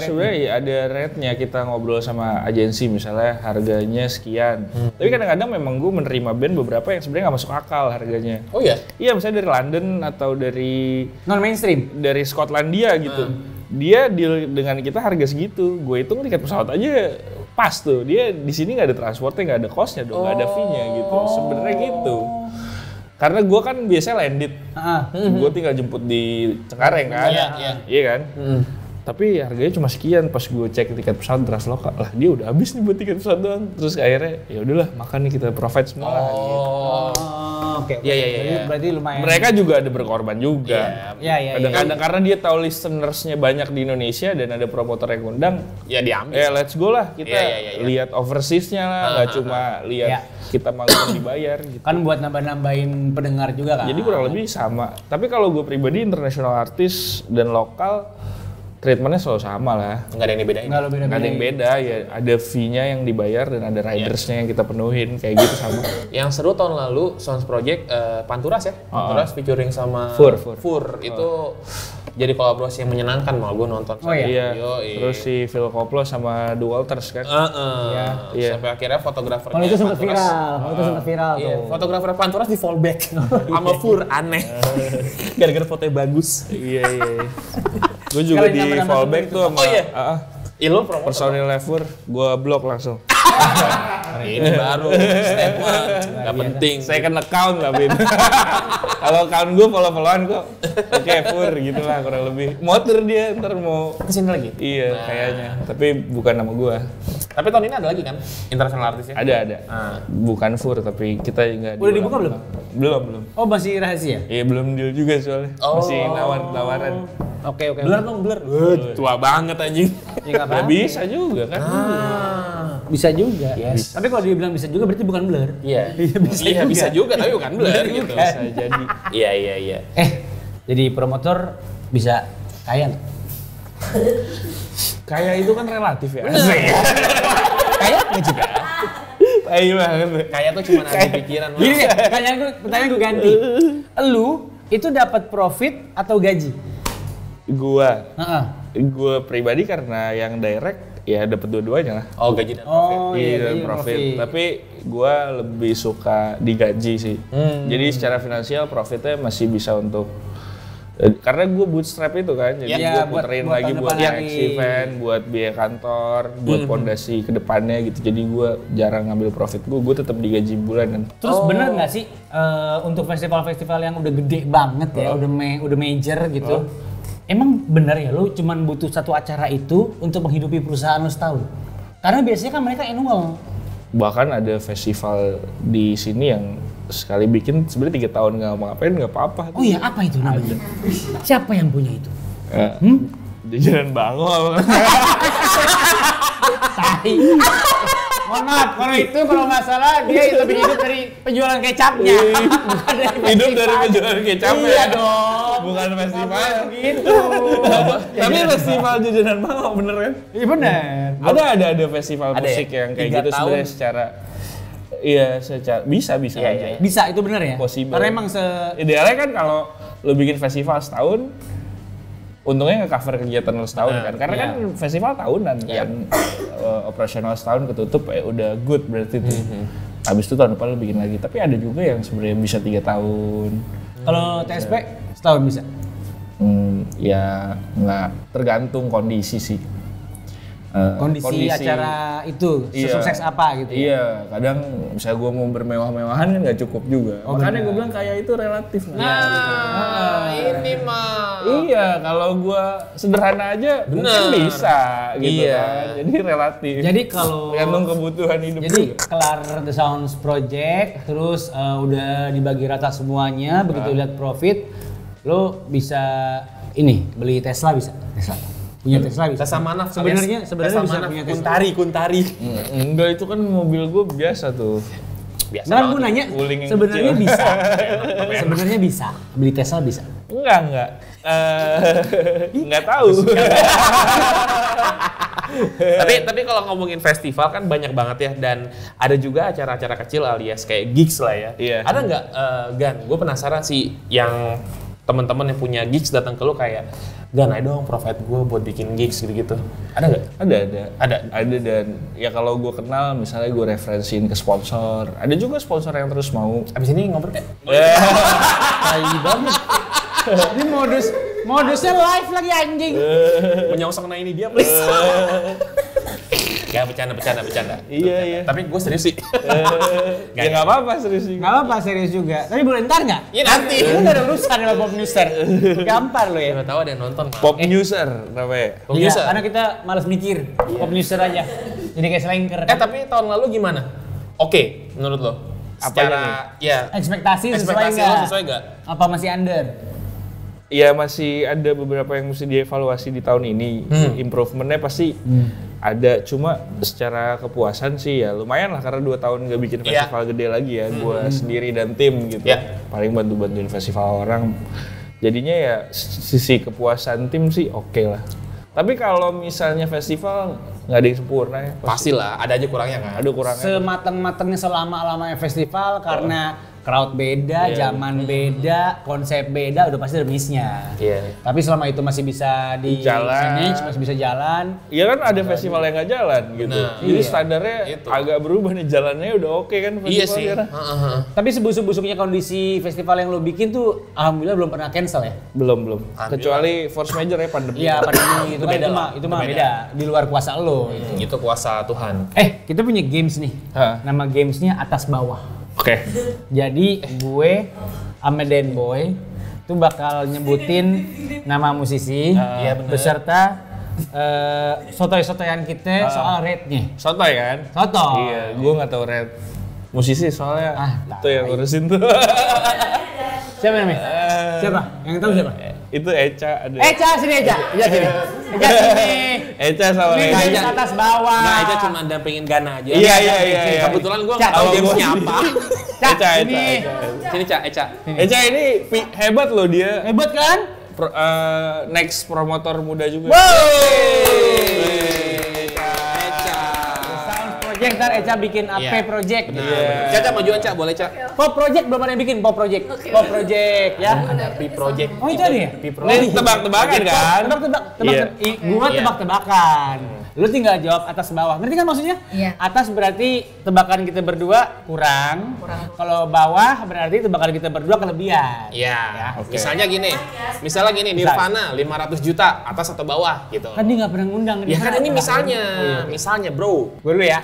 [SPEAKER 2] Sebenarnya ada rate-nya, kita ngobrol sama agensi misalnya harganya sekian. Tapi kadang-kadang memang gue menerima band beberapa yang sebenarnya nggak masuk akal harganya.
[SPEAKER 3] Oh iya?
[SPEAKER 2] Iya, misalnya dari London atau dari
[SPEAKER 1] non mainstream,
[SPEAKER 2] dari Skotlandia gitu. Dia deal dengan kita harga segitu. Gue hitung tiket pesawat aja pas tuh. Dia di sini nggak ada transportnya, nggak ada cost-nya dong, nggak ada fee-nya gitu. Sebenarnya gitu. Karena gue kan biasanya landed. Gue tinggal jemput di Cengkareng kan. Iya kan? Tapi harganya cuma sekian. Pas gue cek tiket pesawat draft lokal, lah dia udah habis nih buat tiket pesawat doang. Terus akhirnya ya udahlah, makan nih kita provide semua lah gitu.
[SPEAKER 1] Oke.
[SPEAKER 3] Iya.
[SPEAKER 1] Berarti lumayan.
[SPEAKER 2] Mereka juga ada berkorban juga.
[SPEAKER 1] Iya.
[SPEAKER 2] Kadang-kadang karena dia tahu listenersnya banyak di Indonesia dan ada promotor yang undang,
[SPEAKER 3] ya diambil.
[SPEAKER 2] Let's go lah kita lihat overseas-nya lah, nggak cuma lihat kita manggung dibayar gitu.
[SPEAKER 1] Kan buat nambah-nambahin pendengar juga kan.
[SPEAKER 2] Jadi kurang lebih sama. Tapi kalau gue pribadi international artis dan lokal treatmentnya selalu sama lah.
[SPEAKER 3] Nggak ada yang dibedain.
[SPEAKER 1] Nggak
[SPEAKER 2] ada yang beda ya. Ada fee-nya yang dibayar dan ada ridersnya yang kita penuhin kayak gitu sama.
[SPEAKER 3] Yang seru tahun lalu Sounds Project Panturas ya. Panturas featuring sama
[SPEAKER 2] Fur.
[SPEAKER 3] Itu jadi kolaborasi yang menyenangkan, malah gue nonton.
[SPEAKER 2] Iya. Terus si Phil Koplo sama The Walters kan.
[SPEAKER 3] Iya. Sampai akhirnya fotografernya.
[SPEAKER 1] Kalau itu sempat viral.
[SPEAKER 3] Iya. Fotografer Panturas di fallback sama Fur, aneh. Gara-gara fotonya bagus.
[SPEAKER 2] Iya. Gue juga di fallback tuh sama
[SPEAKER 3] Lo promotor
[SPEAKER 2] personil Fur, gue blok langsung.
[SPEAKER 3] Ini baru step one, nggak penting.
[SPEAKER 2] Second account lah, Bin. Kalau account gue follow-followan kok. Oke, Fur gitu lah kurang lebih. Motor dia ntar mau
[SPEAKER 3] kesini lagi.
[SPEAKER 2] Iya, kayaknya. Tapi bukan nama gue.
[SPEAKER 3] Tapi tahun ini ada lagi kan international artisnya?
[SPEAKER 2] Ada. Bukan Fur, tapi kita nggak.
[SPEAKER 1] Udah dibuka belum?
[SPEAKER 2] Belum.
[SPEAKER 1] Oh, masih rahasia?
[SPEAKER 2] Iya, belum deal juga soalnya. Masih tawaran.
[SPEAKER 1] Oke.
[SPEAKER 3] Blur. Tua banget anjing.
[SPEAKER 1] Ya nggak
[SPEAKER 2] bisa juga kan.
[SPEAKER 1] Bisa juga.
[SPEAKER 3] Yes.
[SPEAKER 1] Tapi kalau dia bilang bisa juga berarti bukan blur.
[SPEAKER 3] Iya. Bisa juga tapi bukan blur gitu.
[SPEAKER 2] Bisa jadi.
[SPEAKER 3] Iya.
[SPEAKER 1] Jadi promotor bisa kaya nggak?
[SPEAKER 2] Kaya itu kan relatif ya.
[SPEAKER 1] Kaya nggak juga?
[SPEAKER 2] Ayo banget.
[SPEAKER 3] Kaya tuh cuma ada di pikiran.
[SPEAKER 1] Gini deh, pertanyaan gue ganti. Lu itu dapat profit atau gaji?
[SPEAKER 2] Gua pribadi karena yang direct ya dapat dua-duanya lah.
[SPEAKER 3] Oh, gaji dan profit.
[SPEAKER 2] Dan profit. Tapi gua lebih suka digaji sih. Jadi secara finansial profitnya masih bisa untuk karena gue bootstrap itu kan, jadi gue puterin lagi buat next event, buat biaya kantor, buat fondasi kedepannya gitu. Jadi gue jarang ngambil profit gue tetap digaji bulanan.
[SPEAKER 1] Terus bener nggak sih untuk festival-festival yang udah gede banget ya, udah major gitu? Emang bener ya lu cuman butuh satu acara itu untuk menghidupi perusahaan lu setahun? Karena biasanya kan mereka annual.
[SPEAKER 2] Bahkan ada festival di sini yang sekali bikin sebenarnya 3 tahun nggak ngapain nggak apa-apa.
[SPEAKER 1] Oh iya, apa itu namanya? Siapa yang punya itu?
[SPEAKER 2] Jajanan Bango.
[SPEAKER 1] Tai. Mohon maaf, kalau itu kalau nggak salah dia lebih hidup dari penjualan kecapnya.
[SPEAKER 2] Hidup dari penjualan kecapnya.
[SPEAKER 1] Iya dong.
[SPEAKER 2] Bukan festival
[SPEAKER 1] gitu.
[SPEAKER 2] Tapi festival Jajanan Bango bener kan?
[SPEAKER 1] Iya bener.
[SPEAKER 2] Ada festival musik yang kayak gitu sebenarnya secara bisa aja.
[SPEAKER 1] Bisa, itu bener ya?
[SPEAKER 2] Possible.
[SPEAKER 1] Karena emang
[SPEAKER 2] idealnya kan kalau lo bikin festival setahun, untungnya nge-cover kegiatan lo setahun kan. Karena kan festival tahunan kan. Operasional setahun ketutup udah good berarti tuh. Habis itu tahun depan lo bikin lagi. Tapi ada juga yang sebenarnya bisa 3 tahun.
[SPEAKER 1] Kalau TSP setahun bisa?
[SPEAKER 2] Ya nggak tergantung kondisi sih.
[SPEAKER 1] kondisi acara itu sukses apa gitu.
[SPEAKER 2] Iya, kadang misalnya gue mau bermewah-mewahan kan nggak cukup juga. Makanya gue bilang kayak itu relatif.
[SPEAKER 3] Ini mah.
[SPEAKER 2] Iya, kalau gue sederhana aja mungkin bisa gitu kan. Jadi relatif.
[SPEAKER 1] Jadi kalau
[SPEAKER 2] tergantung kebutuhan hidup.
[SPEAKER 1] Jadi
[SPEAKER 2] juga.
[SPEAKER 1] kelar The Sounds Project, terus udah dibagi rata semuanya, begitu lihat profit, lo bisa ini beli Tesla bisa. Punya Tesla bisa.
[SPEAKER 3] Tesla mana?
[SPEAKER 1] Sebenarnya bisa punya Tesla.
[SPEAKER 3] Kuntari.
[SPEAKER 2] Enggak, itu kan mobil gue biasa tuh.
[SPEAKER 3] Biasa.
[SPEAKER 1] Nah, gue nanya,
[SPEAKER 2] Wuling yang
[SPEAKER 1] sebenarnya
[SPEAKER 2] kecil.
[SPEAKER 1] bisa. Sebenarnya bisa. Beli Tesla bisa.
[SPEAKER 2] Enggak. Enggak tahu.
[SPEAKER 3] tapi kalau ngomongin festival kan banyak banget ya, dan ada juga acara-acara kecil alias kayak gigs lah ya.
[SPEAKER 2] Iya.
[SPEAKER 3] Ada nggak Gan? Gue penasaran sih yang teman-teman yang punya gigs datang ke lu kayak, Gan, ayo dong provide gue buat bikin gigs gitu-gitu. Ada nggak?
[SPEAKER 2] Ada, dan ya kalau gue kenal misalnya gue referensiin ke sponsor. Ada juga sponsor yang terus mau.
[SPEAKER 3] Abis ini ngobrol deh.
[SPEAKER 1] Tai banget. Ini modusnya live lagi anjing.
[SPEAKER 3] Menyongsong nah ini dia, please. Ya bercanda.
[SPEAKER 2] Iya.
[SPEAKER 3] Tapi gue serius sih.
[SPEAKER 2] Ya nggak apa-apa serius sih.
[SPEAKER 1] Gak apa-apa serius juga. Tapi boleh ntar nggak?
[SPEAKER 3] Iya nanti.
[SPEAKER 1] Lu udah ada urusan sama Pop Newser. Gampar lo ya.
[SPEAKER 3] Siapa tahu ada yang nonton.
[SPEAKER 2] Pop Newser namanya.
[SPEAKER 3] Pop
[SPEAKER 1] Iya,
[SPEAKER 3] Newser.
[SPEAKER 1] karena kita malas mikir. Pop Newser aja. Jadi kayak selengker.
[SPEAKER 3] Tapi tahun lalu gimana? Oke, menurut lo? Secara ya
[SPEAKER 1] ekspektasi
[SPEAKER 3] lo sesuai nggak?
[SPEAKER 1] Apa masih under?
[SPEAKER 2] Ya masih ada beberapa yang mesti dievaluasi di tahun ini. Improvementnya pasti ada, cuma secara kepuasan sih ya lumayan lah, karena 2 tahun gak bikin festival gede lagi ya. Gua sendiri dan tim gitu. Paling bantu-bantuin festival orang. Jadinya ya sisi kepuasan tim sih oke lah. Tapi kalau misalnya festival nggak ada yang sempurna ya.
[SPEAKER 3] Pastilah, ada aja kurangnya kan.
[SPEAKER 2] Ada kurangnya.
[SPEAKER 1] Sematang-matangnya selama-lamanya festival karena crowd beda, zaman beda, konsep beda, udah pasti ada miss-nya.
[SPEAKER 3] Iya.
[SPEAKER 1] Tapi selama itu masih bisa di manage, masih bisa jalan.
[SPEAKER 2] Iya kan ada festival yang nggak jalan gitu. Jadi standarnya agak berubah nih, jalannya udah oke kan festival.
[SPEAKER 3] Iya sih.
[SPEAKER 1] Tapi sebusuk-busuknya kondisi festival yang lo bikin tuh alhamdulillah belum pernah cancel ya?
[SPEAKER 2] Belum. Kecuali force major ya, pandemi.
[SPEAKER 1] Iya, pandemi itu mah beda. Di luar kuasa lo.
[SPEAKER 3] Itu kuasa Tuhan.
[SPEAKER 1] Kita punya games nih. Nama gamesnya Atas Bawah.
[SPEAKER 2] Oke.
[SPEAKER 1] Jadi gue sama Den Boy itu bakal nyebutin nama musisi beserta sotoy-sotoyan kita soal rate-nya.
[SPEAKER 2] Sotoy kan?
[SPEAKER 1] Sotoy.
[SPEAKER 2] Iya, gue nggak tahu rate musisi soalnya itu yang ngurusin tuh.
[SPEAKER 1] Siapa namanya? Siapa? Yang tahu siapa?
[SPEAKER 2] Itu Eca ada.
[SPEAKER 1] Eca sini Eca. Eca sini. Eca sini.
[SPEAKER 2] Eca sama
[SPEAKER 1] Ini
[SPEAKER 2] Eca.
[SPEAKER 1] Atas Bawah.
[SPEAKER 3] Nah, Eca cuma dampingin Gana aja.
[SPEAKER 2] Iya.
[SPEAKER 3] Kebetulan gue nggak tahu gamesnya apa.
[SPEAKER 1] Eca,
[SPEAKER 3] Sini Eca.
[SPEAKER 2] Eca ini hebat loh dia.
[SPEAKER 1] Hebat kan?
[SPEAKER 2] Next promotor muda juga.
[SPEAKER 1] Project, ntar Eca bikin AP Project.
[SPEAKER 3] Caca majuan Ca, boleh Ca?
[SPEAKER 1] Pop Project belum ada yang bikin Pop Project. Pop Project ya.
[SPEAKER 3] Ada P Project.
[SPEAKER 1] Oh itu ada ya?
[SPEAKER 2] Ini tebak-tebakan kan?
[SPEAKER 1] Gua tebak-tebakan. Lu tinggal jawab atas bawah. Ngerti kan maksudnya?
[SPEAKER 4] Iya.
[SPEAKER 1] Atas berarti tebakan kita berdua kurang. Kalau bawah berarti tebakan kita berdua kelebihan.
[SPEAKER 3] Iya. Misalnya gini, Nirvana 500 juta atas atau bawah gitu.
[SPEAKER 1] Kan dia nggak pernah ngundang.
[SPEAKER 3] Ya kan ini misalnya bro.
[SPEAKER 1] Gue dulu ya.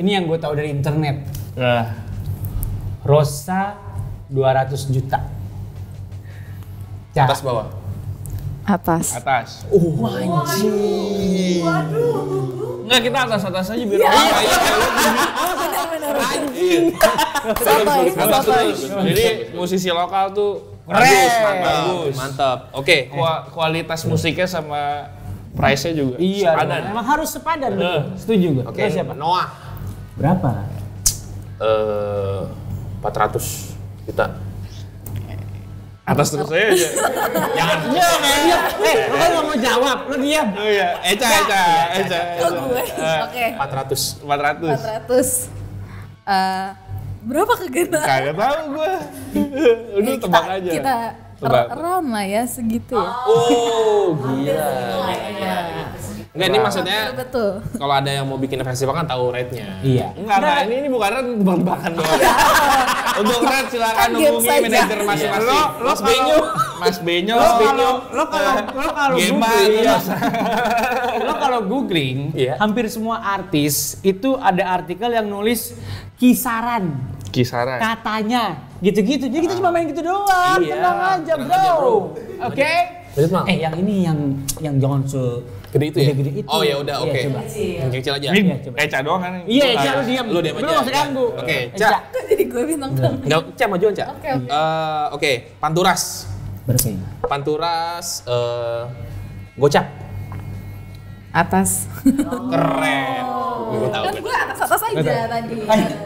[SPEAKER 1] Ini yang gue tahu dari internet. Rosa 200 juta.
[SPEAKER 3] Atas bawah.
[SPEAKER 4] Atas.
[SPEAKER 1] Anjing.
[SPEAKER 2] Enggak, kita atas aja biar
[SPEAKER 4] Sotoy.
[SPEAKER 2] Jadi musisi lokal tuh
[SPEAKER 1] Bagus.
[SPEAKER 3] Mantap. Oke.
[SPEAKER 2] Kualitas musiknya sama price-nya juga
[SPEAKER 1] Iya,
[SPEAKER 2] sepadan.
[SPEAKER 1] emang harus sepadan. Betul. Setuju gue.
[SPEAKER 3] Oke.
[SPEAKER 1] Siapa?
[SPEAKER 3] Noah.
[SPEAKER 1] Berapa?
[SPEAKER 3] 400 juta.
[SPEAKER 2] Atas terus aja.
[SPEAKER 3] Jangan.
[SPEAKER 1] Iya. Lo kan nggak mau jawab, lo diam.
[SPEAKER 2] Oh iya, Eca.
[SPEAKER 4] Oh gue. Oke.
[SPEAKER 3] 400.
[SPEAKER 4] 400. Berapa ke Gana?
[SPEAKER 2] Kagak tahu gua. Udah tebak aja.
[SPEAKER 4] Kita
[SPEAKER 2] Tebak.
[SPEAKER 4] round lah ya segitu ya.
[SPEAKER 3] Oh, gila. Enggak, ini maksudnya
[SPEAKER 4] Betul.
[SPEAKER 3] kalau ada yang mau bikin festival kan tahu rate-nya.
[SPEAKER 1] Iya.
[SPEAKER 2] Enggak, ini bukan tebak-tebakan doang. Untuk red silakan
[SPEAKER 4] Kan games
[SPEAKER 2] hubungi
[SPEAKER 4] aja.
[SPEAKER 2] manajer masing-masing.
[SPEAKER 3] Mas Benyo.
[SPEAKER 2] Mas Benyo.
[SPEAKER 1] Lo kalau
[SPEAKER 2] Gema,
[SPEAKER 1] googling,
[SPEAKER 2] iya.
[SPEAKER 1] lo kalau googling,
[SPEAKER 3] Iya.
[SPEAKER 1] hampir semua artis itu ada artikel yang nulis kisaran,
[SPEAKER 2] Kisaran.
[SPEAKER 1] katanya, gitu-gitu. Jadi kita cuma main gitu doang,
[SPEAKER 3] Iya,
[SPEAKER 1] tenang aja
[SPEAKER 3] tenang
[SPEAKER 1] bro.
[SPEAKER 3] aja, bro.
[SPEAKER 1] Oke?
[SPEAKER 3] Lanjut, Mal.
[SPEAKER 1] Yang ini yang jangan
[SPEAKER 3] Gede itu ya?
[SPEAKER 1] gede itu.
[SPEAKER 3] Oh ya udah,
[SPEAKER 1] Iya,
[SPEAKER 3] oke.
[SPEAKER 1] coba.
[SPEAKER 3] Yang kecil aja.
[SPEAKER 2] Ini
[SPEAKER 1] Iya, coba.
[SPEAKER 2] Eca doang kan?
[SPEAKER 1] Iya, Eca lu diam.
[SPEAKER 3] Lu diam aja.
[SPEAKER 1] Lu nggak usah ganggu.
[SPEAKER 3] Oke,
[SPEAKER 1] Eca.
[SPEAKER 3] Ca.
[SPEAKER 4] Kok jadi gue bintang tamu?
[SPEAKER 3] Enggak, Ca majuan, Ca.
[SPEAKER 4] Oke, oke.
[SPEAKER 3] Oke, Panturas.
[SPEAKER 1] Berapa ini?
[SPEAKER 3] Panturas gocap.
[SPEAKER 4] Atas.
[SPEAKER 3] Keren. Gue tahu.
[SPEAKER 4] Kan gue atas aja tadi.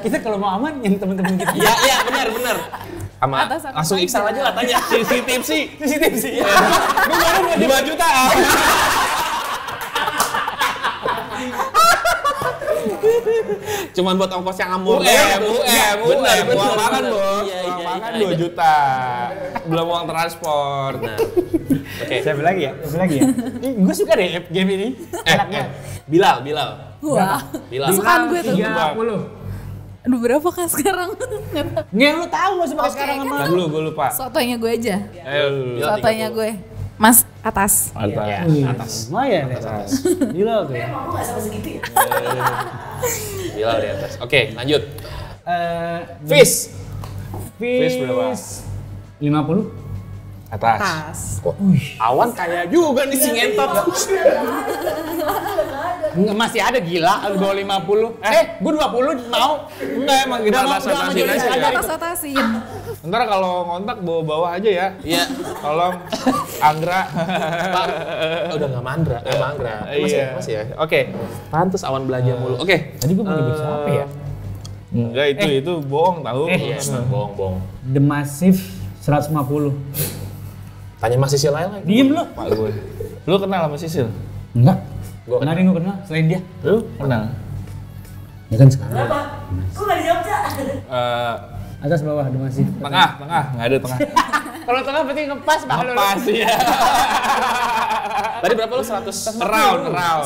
[SPEAKER 1] Kita kalau mau aman yang teman-teman kita.
[SPEAKER 3] Iya, iya, benar. Sama
[SPEAKER 4] Atas aku
[SPEAKER 3] langsung
[SPEAKER 4] aja.
[SPEAKER 3] Iksan aja lah tanya.
[SPEAKER 2] CCTV sih.
[SPEAKER 1] CCTV.
[SPEAKER 3] Gue baru mau 2 juta. Cuman buat ongkos yang amur.
[SPEAKER 2] Bener.
[SPEAKER 3] Bener.
[SPEAKER 2] Uang makan loh.
[SPEAKER 3] Iya,
[SPEAKER 2] Uang
[SPEAKER 3] iya,
[SPEAKER 2] makan
[SPEAKER 3] iya.
[SPEAKER 2] 2 juta. Belum uang transport.
[SPEAKER 3] Nah. Oke.
[SPEAKER 1] Siapa lagi ya? Gue suka deh game ini. Enaknya.
[SPEAKER 3] Bilal.
[SPEAKER 4] Wah.
[SPEAKER 3] Bilal.
[SPEAKER 4] Kesukaan gue tuh.
[SPEAKER 1] 30.
[SPEAKER 4] Aduh berapa kak sekarang? Nggak tahu.
[SPEAKER 1] Nggak lu tahu nggak pakai
[SPEAKER 4] Oke,
[SPEAKER 1] sekarang
[SPEAKER 4] kan
[SPEAKER 1] sama
[SPEAKER 2] Nah,
[SPEAKER 1] lu.
[SPEAKER 2] dulu gue lupa.
[SPEAKER 4] Sotonya gue aja.
[SPEAKER 2] Ayo dulu.
[SPEAKER 3] Bilal
[SPEAKER 4] Sotonya
[SPEAKER 3] 30.
[SPEAKER 4] gue. Mas atas.
[SPEAKER 2] Atas.
[SPEAKER 1] Atas. Lumayan ya. Gila tuh ya.
[SPEAKER 3] Bilal di atas. Oke, lanjut.
[SPEAKER 1] Fish.
[SPEAKER 2] Fish berapa?
[SPEAKER 1] 50.
[SPEAKER 2] Atas.
[SPEAKER 4] Atas.
[SPEAKER 3] Awan kaya juga nih si ngentot.
[SPEAKER 1] Nggak, masih ada gila, lu bawa 50. Gue 20 mau.
[SPEAKER 2] Enggak emang kita
[SPEAKER 1] Udah,
[SPEAKER 2] atas-atasin
[SPEAKER 1] udah,
[SPEAKER 2] aja
[SPEAKER 1] udah,
[SPEAKER 2] ya.
[SPEAKER 4] Atas-atasin.
[SPEAKER 2] Ntar kalau ngontak bawa-bawa aja ya.
[SPEAKER 3] Iya.
[SPEAKER 2] Tolong Anggra.
[SPEAKER 3] Pak, udah nggak mandra, manggra.
[SPEAKER 2] Iya.
[SPEAKER 3] Masih ya. Oke. Pantes Awan belanja mulu. Oke.
[SPEAKER 1] Tadi gue mau nyebut siapa ya?
[SPEAKER 2] Enggak itu bohong tahu.
[SPEAKER 3] Iya, bohong.
[SPEAKER 1] The Massive 150.
[SPEAKER 3] Tanya masih Sisil lain lagi.
[SPEAKER 1] Diem lu.
[SPEAKER 2] Pak gue. Lu kenal sama Sisil?
[SPEAKER 1] Enggak.
[SPEAKER 3] Gua
[SPEAKER 1] Kenal gue kenal selain dia.
[SPEAKER 2] Lu kenal?
[SPEAKER 1] Ya kan sekarang. Atas bawah The Massive.
[SPEAKER 2] Tengah, nggak ada tengah.
[SPEAKER 1] Kalau tengah berarti ngepas bakal lu.
[SPEAKER 2] Apa sih ya?
[SPEAKER 3] Tadi berapa lu? 100?
[SPEAKER 2] Round.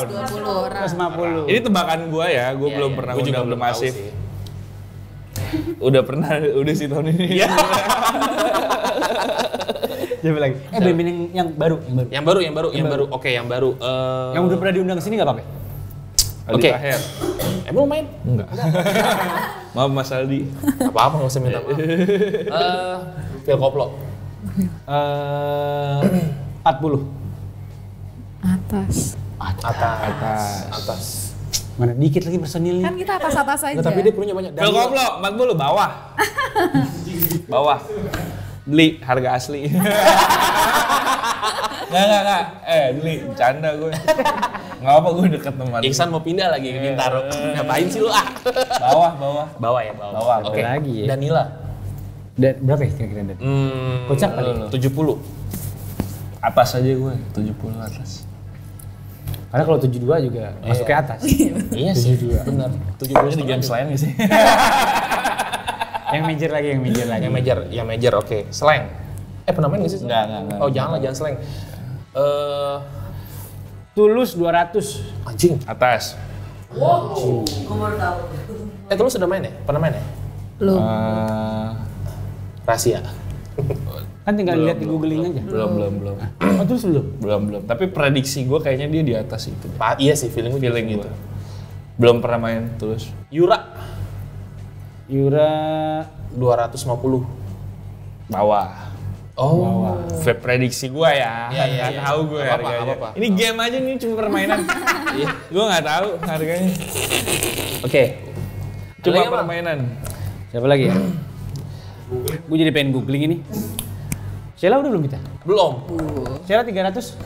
[SPEAKER 4] 20 orang.
[SPEAKER 1] 150.
[SPEAKER 2] Ini tebakan gua ya, gua belum pernah
[SPEAKER 3] Gue juga
[SPEAKER 2] undang
[SPEAKER 3] belum
[SPEAKER 2] The Massive.
[SPEAKER 3] tahu sih.
[SPEAKER 2] Udah sih tahun ini. Iya.
[SPEAKER 1] Siapa lagi? Band yang baru.
[SPEAKER 3] Yang baru. Oke, yang baru.
[SPEAKER 1] Yang udah pernah diundang ke sini nggak pakai?
[SPEAKER 2] Aldi
[SPEAKER 3] Oke.
[SPEAKER 2] Taher.
[SPEAKER 3] Emang main?
[SPEAKER 2] Enggak. Maaf Mas Aldi.
[SPEAKER 3] Apa-apa nggak usah minta maaf. Phil Koplo.
[SPEAKER 1] 40.
[SPEAKER 4] Atas.
[SPEAKER 3] Atas.
[SPEAKER 1] Mana dikit lagi personilnya.
[SPEAKER 4] Kan kita atas-atas aja.
[SPEAKER 3] Nggak, tapi dia punya banyak.
[SPEAKER 2] Phil Koplo, 40 bawah. Bawah. Beli harga asli. Enggak. Beli bercanda gue. Enggak apa gue deket teman.
[SPEAKER 3] Iksan mau pindah lagi ke Bintaro. Ngapain sih lu ah?
[SPEAKER 2] Bawah.
[SPEAKER 3] Bawah ya,
[SPEAKER 2] Bawah.
[SPEAKER 3] Oke.
[SPEAKER 1] Lagi ya.
[SPEAKER 3] Danila.
[SPEAKER 1] Berapa ya kira-kira Dan? Kocak kali.
[SPEAKER 3] 70.
[SPEAKER 2] Atas aja gue, 70 atas.
[SPEAKER 1] Karena kalau 72 juga masuk ke atas.
[SPEAKER 3] Iya sih, benar. 70
[SPEAKER 2] Di games lain gak sih?
[SPEAKER 1] Yang major lagi.
[SPEAKER 3] Yang major, oke. Slang. Pernah main nggak sih?
[SPEAKER 2] Enggak.
[SPEAKER 3] Oh, jangan slang.
[SPEAKER 1] Tulus 200.
[SPEAKER 3] Anjing.
[SPEAKER 2] Atas.
[SPEAKER 3] Tulus sudah main ya? Pernah main ya?
[SPEAKER 4] Belum.
[SPEAKER 3] Rahasia.
[SPEAKER 1] Kan tinggal lihat di googling aja.
[SPEAKER 2] Belum.
[SPEAKER 1] Oh, Tulus belum?
[SPEAKER 2] Belum. Tapi prediksi gue kayaknya dia di atas itu.
[SPEAKER 3] Iya sih, feeling
[SPEAKER 2] Feeling gitu. Belum pernah main terus.
[SPEAKER 3] Yura. 250.
[SPEAKER 2] Bawah.
[SPEAKER 3] Oh.
[SPEAKER 2] Prediksi gue ya.
[SPEAKER 3] Iya.
[SPEAKER 2] Nggak tahu gue
[SPEAKER 3] Nggak apa-apa,
[SPEAKER 2] harganya.
[SPEAKER 3] nggak apa-apa.
[SPEAKER 2] Ini game aja nih cuma permainan.
[SPEAKER 3] Iya.
[SPEAKER 2] Gue nggak tahu harganya.
[SPEAKER 3] Oke.
[SPEAKER 2] Cuma
[SPEAKER 3] Lagi apa?
[SPEAKER 2] permainan.
[SPEAKER 1] Siapa lagi ya? Gue jadi pengen googling ini. Sheila udah belum kita?
[SPEAKER 3] Belum.
[SPEAKER 1] Sheila 300.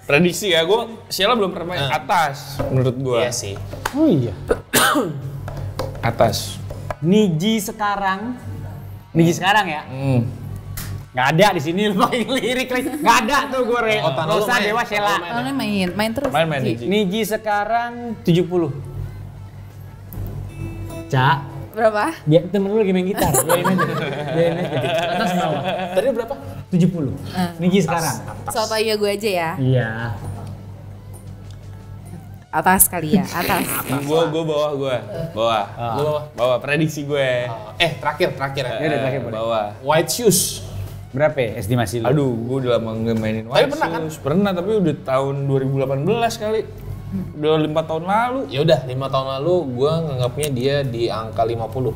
[SPEAKER 2] Prediksi ya, gue Sheila belum pernah main atas menurut gue.
[SPEAKER 3] Iya sih.
[SPEAKER 1] Oh iya.
[SPEAKER 2] Atas.
[SPEAKER 1] Niji sekarang ya? Nggak ada di sini lu pakai lirik lagi. Nggak ada tuh gue re.
[SPEAKER 3] Oh, Tanah lu
[SPEAKER 1] Rosa
[SPEAKER 3] main.
[SPEAKER 1] Dewa Sheila.
[SPEAKER 4] Soalnya main terus.
[SPEAKER 2] Main Niji.
[SPEAKER 1] Niji sekarang 70. Cak,
[SPEAKER 4] Berapa?
[SPEAKER 1] dia temen lu lagi main gitar. Biarin aja. Atas bawah.
[SPEAKER 3] Tadi berapa?
[SPEAKER 1] 70. Niji sekarang.
[SPEAKER 4] Sotonya gue aja ya.
[SPEAKER 1] Iya.
[SPEAKER 4] Atas kali ya, atas.
[SPEAKER 2] Gue bawah. Bawah prediksi gue.
[SPEAKER 3] Terakhir.
[SPEAKER 1] Ya udah, terakhir boleh.
[SPEAKER 2] Bawah.
[SPEAKER 3] White shoes.
[SPEAKER 1] Berapa ya estimasi lu?
[SPEAKER 2] Aduh, gue udah lama nggak mainin
[SPEAKER 3] Tapi
[SPEAKER 2] White
[SPEAKER 3] pernah kan?
[SPEAKER 2] Shoes. Pernah, tapi udah tahun 2018 kali. Udah 5 tahun lalu.
[SPEAKER 3] Ya udah, 5 tahun lalu gue nganggapnya dia di angka 50.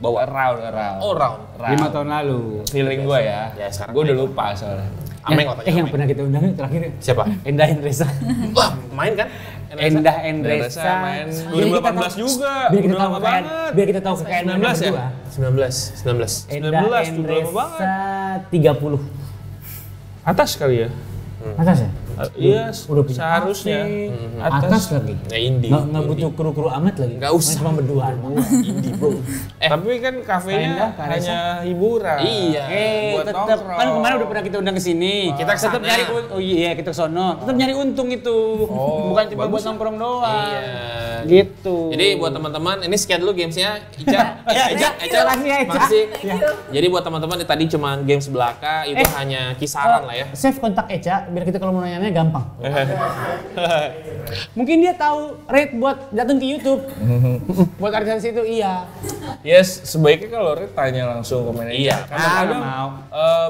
[SPEAKER 2] Bawa round.
[SPEAKER 3] Oh, round.
[SPEAKER 1] 5 tahun lalu.
[SPEAKER 2] Feeling gue ya.
[SPEAKER 3] Ya, sekarang
[SPEAKER 2] Gue udah lupa soalnya.
[SPEAKER 3] Ameng katanya.
[SPEAKER 1] Yang pernah kita undang terakhir
[SPEAKER 3] Siapa?
[SPEAKER 1] Endah Endresa.
[SPEAKER 3] Wah, main kan?
[SPEAKER 1] Endah Endresa
[SPEAKER 2] main
[SPEAKER 1] Biar
[SPEAKER 2] 2018 juga.
[SPEAKER 1] Biar kita
[SPEAKER 2] Udah
[SPEAKER 1] tahu
[SPEAKER 2] lama
[SPEAKER 1] kekayaan,
[SPEAKER 2] banget.
[SPEAKER 1] biar kita tahu kekayaan
[SPEAKER 2] 19 ya?
[SPEAKER 1] berdua.
[SPEAKER 3] 19.
[SPEAKER 1] Endah
[SPEAKER 2] 19 tuh, udah lama
[SPEAKER 1] Endresa 30.
[SPEAKER 2] Atas kali ya?
[SPEAKER 1] Atas ya?
[SPEAKER 2] Iya,
[SPEAKER 1] Udah punya
[SPEAKER 2] seharusnya.
[SPEAKER 1] kafe. Atas lagi.
[SPEAKER 3] Ya indie.
[SPEAKER 1] Nggak butuh kru-kru amat lagi.
[SPEAKER 3] Nggak usah.
[SPEAKER 1] Cuma berdua.
[SPEAKER 3] Indie, Bro.
[SPEAKER 2] Tapi kan kafenya
[SPEAKER 1] Kaindah,
[SPEAKER 2] hanya hiburan.
[SPEAKER 3] Iya.
[SPEAKER 2] Buat
[SPEAKER 1] tetap
[SPEAKER 2] nongkrong.
[SPEAKER 1] kan kemarin udah pernah kita undang ke sini.
[SPEAKER 3] Kita
[SPEAKER 1] tetap
[SPEAKER 3] kesana.
[SPEAKER 1] nyari oh iya kita ke sono. Tetap nyari untung itu. Bukan cuma buat nongkrong doang.
[SPEAKER 3] Iya.
[SPEAKER 1] Gitu.
[SPEAKER 3] Jadi buat teman-teman, ini sekian dulu gamesnya. Ica.
[SPEAKER 1] Makasih ya, Ica.
[SPEAKER 3] Makasih.
[SPEAKER 1] Ya.
[SPEAKER 3] Jadi buat teman-teman ini tadi cuma games belaka, itu hanya kisaran lah ya.
[SPEAKER 1] Save kontak Eca biar kita kalau mau nanya gampang. Mungkin dia tahu rate buat datang ke YouTube. Buat artis itu iya.
[SPEAKER 2] Yes, sebaiknya kalau Red tanya langsung ke manajer.
[SPEAKER 3] Iya.
[SPEAKER 2] Kadang-kadang
[SPEAKER 1] mau.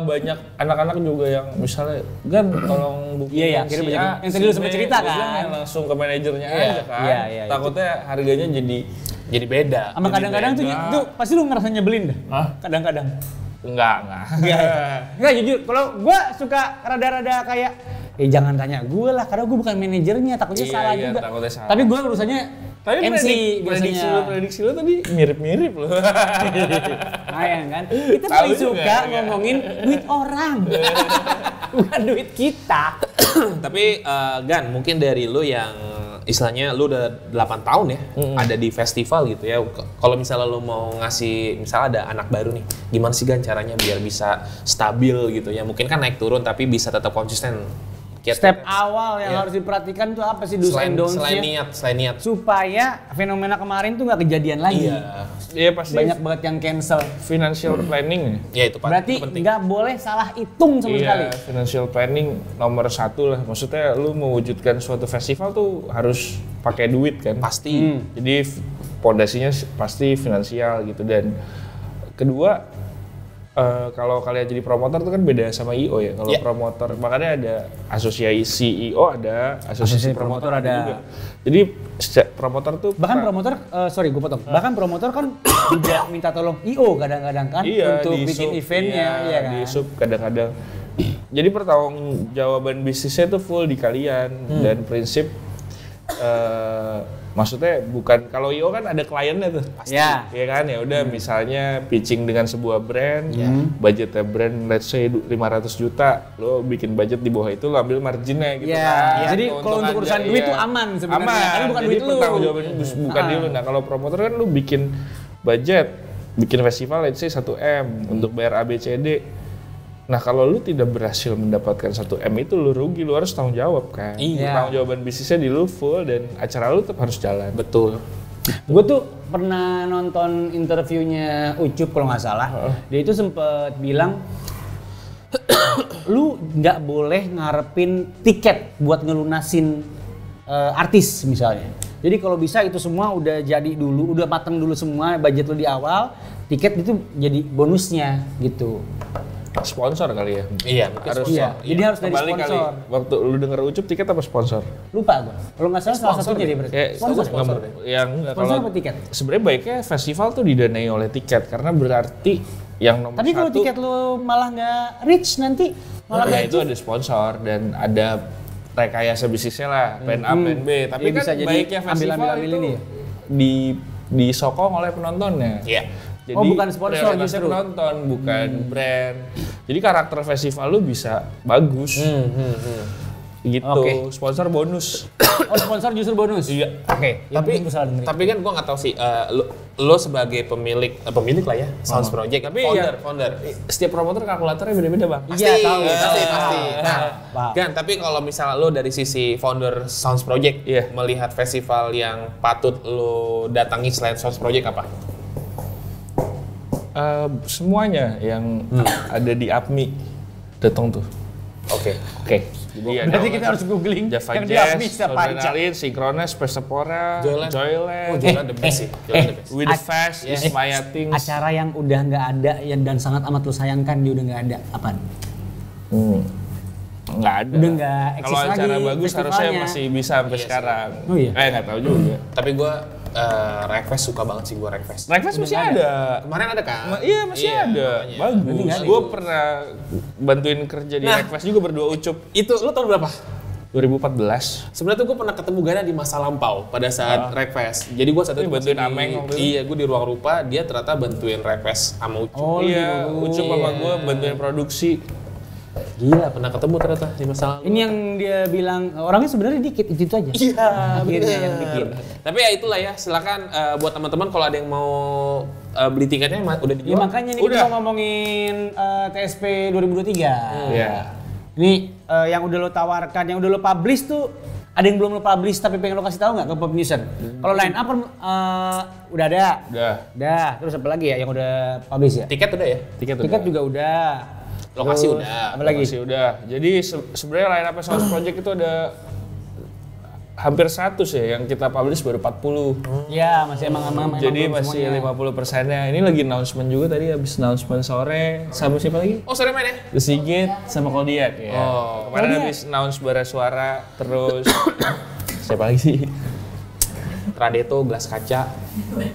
[SPEAKER 2] banyak anak-anak juga yang misalnya, Gan tolong booking
[SPEAKER 1] Iya, iya,
[SPEAKER 2] si
[SPEAKER 1] kirim
[SPEAKER 2] A,
[SPEAKER 1] aja. Yang tadi lu
[SPEAKER 2] si
[SPEAKER 1] sempat
[SPEAKER 2] B."
[SPEAKER 1] cerita
[SPEAKER 2] Gua bilang
[SPEAKER 1] kan?
[SPEAKER 2] ya langsung ke manajernya
[SPEAKER 3] Iya,
[SPEAKER 2] aja kan.
[SPEAKER 1] iya, iya.
[SPEAKER 2] Takutnya harganya jadi
[SPEAKER 3] beda.
[SPEAKER 1] Sama kadang-kadang tuh
[SPEAKER 2] beda.
[SPEAKER 1] itu pasti lu ngerasa nyebelin dah.
[SPEAKER 2] Hah?
[SPEAKER 1] Kadang-kadang.
[SPEAKER 2] enggak.
[SPEAKER 1] Enggak jujur, kalau gua suka rada-rada kayak jangan tanya gue lah, karena gue bukan manajernya, takutnya
[SPEAKER 2] Iya,
[SPEAKER 1] salah
[SPEAKER 2] iya,
[SPEAKER 1] juga.
[SPEAKER 2] takutnya salah.
[SPEAKER 1] Tapi gue urusannya
[SPEAKER 2] Tapi
[SPEAKER 1] MC biasanya.
[SPEAKER 2] prediksi lu tadi mirip-mirip loh.
[SPEAKER 1] Lumayan kan? Kita
[SPEAKER 2] Tahu
[SPEAKER 1] paling
[SPEAKER 2] juga,
[SPEAKER 1] suka
[SPEAKER 2] ya.
[SPEAKER 1] ngomongin duit orang. Bukan duit kita.
[SPEAKER 3] Tapi Gan, mungkin dari lu yang istilahnya lu udah 8 tahun ya ada di festival gitu ya. Kalau misalnya lu mau ngasih, misalnya ada anak baru nih, gimana sih Gan caranya biar bisa stabil gitu ya? Mungkin kan naik turun tapi bisa tetap konsisten.
[SPEAKER 1] Step awal yang
[SPEAKER 3] Iya.
[SPEAKER 1] harus diperhatikan tuh apa sih do's and don'ts
[SPEAKER 3] selain
[SPEAKER 1] ya?
[SPEAKER 3] niat.
[SPEAKER 1] Supaya fenomena kemarin tuh nggak kejadian lagi.
[SPEAKER 3] Iya.
[SPEAKER 2] Iya pasti
[SPEAKER 1] Banyak banget yang cancel.
[SPEAKER 2] financial planning
[SPEAKER 3] Ya
[SPEAKER 2] ya.
[SPEAKER 3] itu
[SPEAKER 1] Berarti
[SPEAKER 3] penting.
[SPEAKER 1] nggak boleh salah hitung sama sekali.
[SPEAKER 2] Iya, financial planning nomor 1 lah. Maksudnya lu mewujudkan suatu festival tuh harus pakai duit kan.
[SPEAKER 3] Pasti.
[SPEAKER 2] Jadi pondasinya pasti finansial gitu. Dan kedua, kalau kalian jadi promotor tuh kan beda sama IO ya. Kalau
[SPEAKER 3] Iya.
[SPEAKER 2] promotor, makanya ada asosiasi IO, ada asosiasi promotor
[SPEAKER 1] ada.
[SPEAKER 2] juga. Jadi promotor tuh
[SPEAKER 1] Bahkan promotor, sorry gue potong. Bahkan promotor kan juga minta tolong IO kadang-kadang kan
[SPEAKER 2] iya,
[SPEAKER 1] untuk
[SPEAKER 2] di
[SPEAKER 1] bikin
[SPEAKER 2] sub,
[SPEAKER 1] eventnya, iya kan?
[SPEAKER 2] di sub kadang-kadang. Jadi pertanggungjawaban bisnisnya itu full di kalian dan prinsip maksudnya bukan kalau IO kan ada kliennya tuh.
[SPEAKER 1] Pasti. Ya.
[SPEAKER 2] Iya kan ya udah misalnya pitching dengan sebuah brand, budgetnya brand let's say 500 juta, lo bikin budget di bawah itu lo ambil marginnya gitu
[SPEAKER 1] Iya.
[SPEAKER 2] kan.
[SPEAKER 1] Jadi kalau untuk urusan duit tuh aman sebenarnya. Karena bukan
[SPEAKER 2] Jadi
[SPEAKER 1] duit lu.
[SPEAKER 2] pertanggungjawaban bukan di lu. Nah, kalau promotor kan lu bikin budget, bikin festival let's say 1M untuk bayar ABCD. Nah, kalau lu tidak berhasil mendapatkan 1M itu lu rugi, lu harus tanggung jawab kan.
[SPEAKER 1] Iya.
[SPEAKER 2] Pertanggungjawaban bisnisnya di lu full dan acara lu tetap harus jalan.
[SPEAKER 3] Betul.
[SPEAKER 1] Gue tuh pernah nonton interviewnya Ucup kalau nggak salah. Dia itu sempet bilang, lu nggak boleh ngarepin tiket buat ngelunasin artis misalnya. Jadi kalau bisa itu semua udah jadi dulu, udah mateng dulu semua budget lu di awal, tiket itu jadi bonusnya gitu.
[SPEAKER 2] Sponsor kali ya.
[SPEAKER 3] Iya, mungkin
[SPEAKER 2] Harus
[SPEAKER 3] sponsor.
[SPEAKER 1] Iya, jadi harus dari
[SPEAKER 2] Kembali kali,
[SPEAKER 1] sponsor.
[SPEAKER 2] waktu lu denger Ucup tiket apa sponsor?
[SPEAKER 1] Lupa gue. Kalau nggak salah salah satunya dia berarti. Sponsor.
[SPEAKER 2] Sponsor deh. Yang enggak
[SPEAKER 1] Sponsor
[SPEAKER 2] kalau
[SPEAKER 1] apa tiket?
[SPEAKER 2] sebenarnya baiknya festival tuh didanai oleh tiket karena berarti yang nomor
[SPEAKER 1] Tapi kalau
[SPEAKER 2] satu
[SPEAKER 1] tiket lu malah nggak reach nanti malah
[SPEAKER 2] ya
[SPEAKER 1] nggak
[SPEAKER 2] itu ada sponsor dan ada rekayasa bisnisnya lah, plan A, plan B. Tapi
[SPEAKER 1] Iya,
[SPEAKER 2] kan
[SPEAKER 1] bisa jadi
[SPEAKER 2] baiknya festival
[SPEAKER 1] ambil-ambil
[SPEAKER 2] itu
[SPEAKER 1] ini ya?
[SPEAKER 2] disokong oleh penontonnya.
[SPEAKER 3] Iya.
[SPEAKER 2] Jadi
[SPEAKER 1] bukan sponsor
[SPEAKER 2] prioritasnya
[SPEAKER 1] justru.
[SPEAKER 2] penonton, bukan brand. Jadi karakter festival lu bisa bagus. Gitu.
[SPEAKER 1] Oke.
[SPEAKER 2] Sponsor bonus.
[SPEAKER 1] Oh sponsor justru bonus?
[SPEAKER 2] Iya.
[SPEAKER 1] Oke, yang penting gue salah dengerin.
[SPEAKER 3] Tapi kan gua nggak tahu sih, lo sebagai pemilik lah ya, Sounds Project,
[SPEAKER 2] Tapi
[SPEAKER 3] founder.
[SPEAKER 2] Setiap promotor kalkulatornya beda-beda, Bang.
[SPEAKER 1] Iya, tahu.
[SPEAKER 3] Pasti. Nah,
[SPEAKER 1] Paham.
[SPEAKER 3] Gan, tapi kalau misalnya lo dari sisi founder Sounds Project,
[SPEAKER 2] Iya.
[SPEAKER 3] melihat festival yang patut lo datangi selain Sounds Project apa?
[SPEAKER 2] Semuanya yang ada di APMI datang tuh.
[SPEAKER 3] Oke.
[SPEAKER 2] Oke. Iya,
[SPEAKER 1] Berarti kita harus googling
[SPEAKER 2] Java
[SPEAKER 1] yang dia
[SPEAKER 2] Jazz,
[SPEAKER 1] bisa pajak.
[SPEAKER 2] Adrenalin, Synchronize, Persepora,
[SPEAKER 3] Joyland.
[SPEAKER 2] Joyland.
[SPEAKER 3] Oh, Joyland the best sih. Joyland the best.
[SPEAKER 2] With the Fast, Is Maya Things.
[SPEAKER 1] Acara yang udah nggak ada dan sangat amat lo sayangkan dia udah nggak ada, apaan?
[SPEAKER 2] Nggak ada.
[SPEAKER 1] Udah nggak eksis
[SPEAKER 2] Kalau
[SPEAKER 1] lagi
[SPEAKER 2] acara bagus harusnya
[SPEAKER 1] festivalnya.
[SPEAKER 2] masih bisa sampai sekarang.
[SPEAKER 1] Oh iya?
[SPEAKER 2] Nggak tahu juga.
[SPEAKER 3] Tapi gue Wreckfest suka banget sih gue Wreckfest.
[SPEAKER 2] Breakfast masih ada.
[SPEAKER 3] Kemarin ada kan?
[SPEAKER 2] Iya masih ada.
[SPEAKER 3] makanya.
[SPEAKER 2] Bagus. Gue pernah bantuin kerja di
[SPEAKER 3] Nah.
[SPEAKER 2] Breakfast juga berdua Ucup.
[SPEAKER 3] Itu lu tahun berapa?
[SPEAKER 2] 2014.
[SPEAKER 3] Sebenarnya tuh gue pernah ketemu Gana di masa lampau pada saat Wreckfest. Jadi gue saat itu
[SPEAKER 2] bantuin
[SPEAKER 3] masih
[SPEAKER 2] Ameng waktu itu.
[SPEAKER 3] Iya, gue di ruang rupa, dia ternyata bantuin Wreckfest sama Ucup.
[SPEAKER 1] Oh,
[SPEAKER 2] Iya, Ucup sama gue bantuin produksi.
[SPEAKER 3] Gila, pernah ketemu ternyata di masa lalu.
[SPEAKER 1] Ini yang dia bilang orangnya sebenarnya dikit itu aja.
[SPEAKER 3] Iya,
[SPEAKER 1] Akhirnya yang bikin.
[SPEAKER 3] Tapi ya itulah ya, silakan buat teman-teman kalau ada yang mau beli tiketnya udah
[SPEAKER 1] Ya
[SPEAKER 3] dijual.
[SPEAKER 1] makanya nih kita mau ngomongin TSP 2023.
[SPEAKER 2] Iya.
[SPEAKER 1] Ini yang udah lo tawarkan, yang udah lo publish tuh ada yang belum lo publish tapi pengen lo kasih tahu nggak ke Pop Newser? Kalau line up udah ada.
[SPEAKER 2] Udah.
[SPEAKER 1] Terus apa lagi ya yang udah publish ya?
[SPEAKER 3] Tiket udah ya?
[SPEAKER 1] Tiket juga udah.
[SPEAKER 3] Lokasi
[SPEAKER 1] Terus,
[SPEAKER 3] udah.
[SPEAKER 1] Apa lagi?
[SPEAKER 2] Masih udah. Jadi sebenarnya line up Source Project itu ada hampir 100 ya, yang kita publish baru 40.
[SPEAKER 1] Ya masih emang
[SPEAKER 2] Jadi
[SPEAKER 1] belum
[SPEAKER 2] masih
[SPEAKER 1] semuanya.
[SPEAKER 2] 50%-nya. Ini lagi announcement juga tadi, habis announcement sore. Sama siapa lagi?
[SPEAKER 3] Oh, sore main ya?
[SPEAKER 2] The Sigit sama Koldiak ya.
[SPEAKER 3] Oh,
[SPEAKER 2] Kemarin habis announce Bara Suara, terus siapa lagi sih?
[SPEAKER 3] Tradeto, gelas kaca.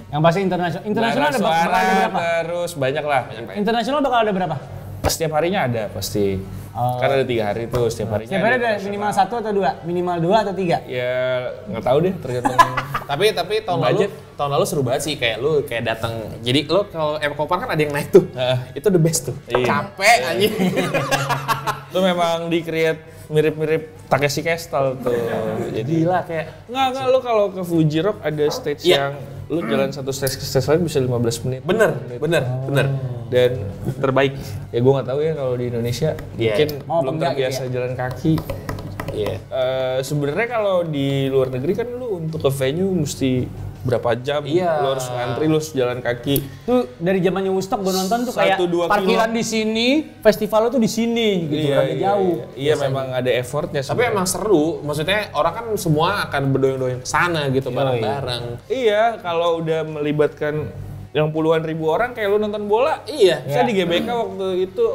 [SPEAKER 1] Yang pasti internasional. Internasional
[SPEAKER 2] Bara
[SPEAKER 1] ada bakal
[SPEAKER 2] Suara,
[SPEAKER 1] ada berapa?
[SPEAKER 2] terus banyak lah.
[SPEAKER 1] Internasional bakal ada berapa?
[SPEAKER 2] Setiap harinya ada pasti. Karena ada 3 hari tuh, setiap harinya.
[SPEAKER 1] Setiap hari ada minimal 1 atau 2? Minimal 2 atau 3?
[SPEAKER 2] Ya nggak tahu deh, tergantung.
[SPEAKER 3] Tapi tahun lalu seru banget sih, kayak lu kayak datang. Jadi lu kalau Kopar kan ada yang naik tuh. Itu the best tuh.
[SPEAKER 2] Iya.
[SPEAKER 3] Capek anjing.
[SPEAKER 2] Itu memang di-create mirip-mirip Takeshi Castle tuh. Jadi
[SPEAKER 3] Gila kayak
[SPEAKER 2] nggak lu kalau ke Fuji Rock ada stage
[SPEAKER 3] Iya.
[SPEAKER 2] yang lu jalan satu stage ke stage lain bisa 15 menit.
[SPEAKER 3] bener.
[SPEAKER 2] Dan terbaik. Ya gue nggak tahu ya kalau di Indonesia
[SPEAKER 3] Iya.
[SPEAKER 2] mungkin
[SPEAKER 1] Mau apa
[SPEAKER 2] belum
[SPEAKER 1] enggak
[SPEAKER 2] terbiasa
[SPEAKER 1] gitu
[SPEAKER 2] jalan kaki.
[SPEAKER 3] Iya.
[SPEAKER 2] Sebenarnya kalau di luar negeri kan lu untuk ke venue mesti berapa jam,
[SPEAKER 3] Iya.
[SPEAKER 2] lu harus ngantri, lu harus jalan kaki.
[SPEAKER 1] Tuh dari zamannya Woodstock gue nonton tuh kayak
[SPEAKER 2] 1-2
[SPEAKER 1] parkiran di sini, festival tuh di sini gitu, rada jauh.
[SPEAKER 2] Iya, memang ada effortnya.
[SPEAKER 3] Tapi emang seru, maksudnya orang kan semua akan berdoyong-doyong ke sana gitu bareng-bareng.
[SPEAKER 2] Iya, kalau udah melibatkan yang puluhan ribu orang kayak lu nonton bola.
[SPEAKER 3] Iya.
[SPEAKER 2] Saya di GBK waktu itu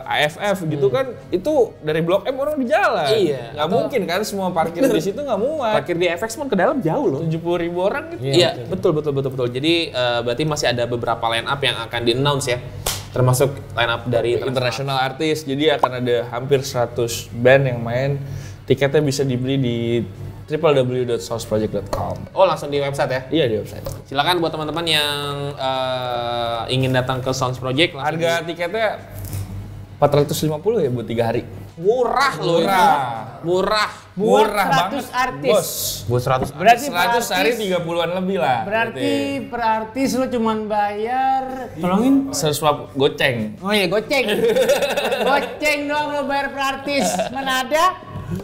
[SPEAKER 2] AFF gitu kan, itu dari Blok M orang di jalan.
[SPEAKER 3] Iya.
[SPEAKER 2] Nggak mungkin kan semua parkir di situ nggak muat.
[SPEAKER 3] Parkir di FX pun ke dalam jauh loh.
[SPEAKER 2] 70.000 orang gitu.
[SPEAKER 3] Iya, betul. Jadi berarti masih ada beberapa line up yang akan di-announce ya. Termasuk line up dari
[SPEAKER 2] International artis. Jadi akan ada hampir 100 band yang main. Tiketnya bisa dibeli di www.sourceproject.com.
[SPEAKER 3] Oh, langsung di website ya?
[SPEAKER 2] Iya, di website.
[SPEAKER 3] Silakan buat teman-teman yang ingin datang ke Sounds Project. langsung
[SPEAKER 2] Harga tiketnya 450 ya buat 3 hari.
[SPEAKER 3] murah loh itu. Murah.
[SPEAKER 1] Buat
[SPEAKER 2] Murah
[SPEAKER 1] 100
[SPEAKER 2] banget,
[SPEAKER 1] artis.
[SPEAKER 2] Bos.
[SPEAKER 3] Buat 100.
[SPEAKER 1] Berarti
[SPEAKER 2] 100 hari 30-an lebih lah.
[SPEAKER 1] Berarti per artis lo cuman bayar, tolongin.
[SPEAKER 2] 150 goceng.
[SPEAKER 1] Oh iya goceng. Goceng doang lo bayar per artis. Mana ada?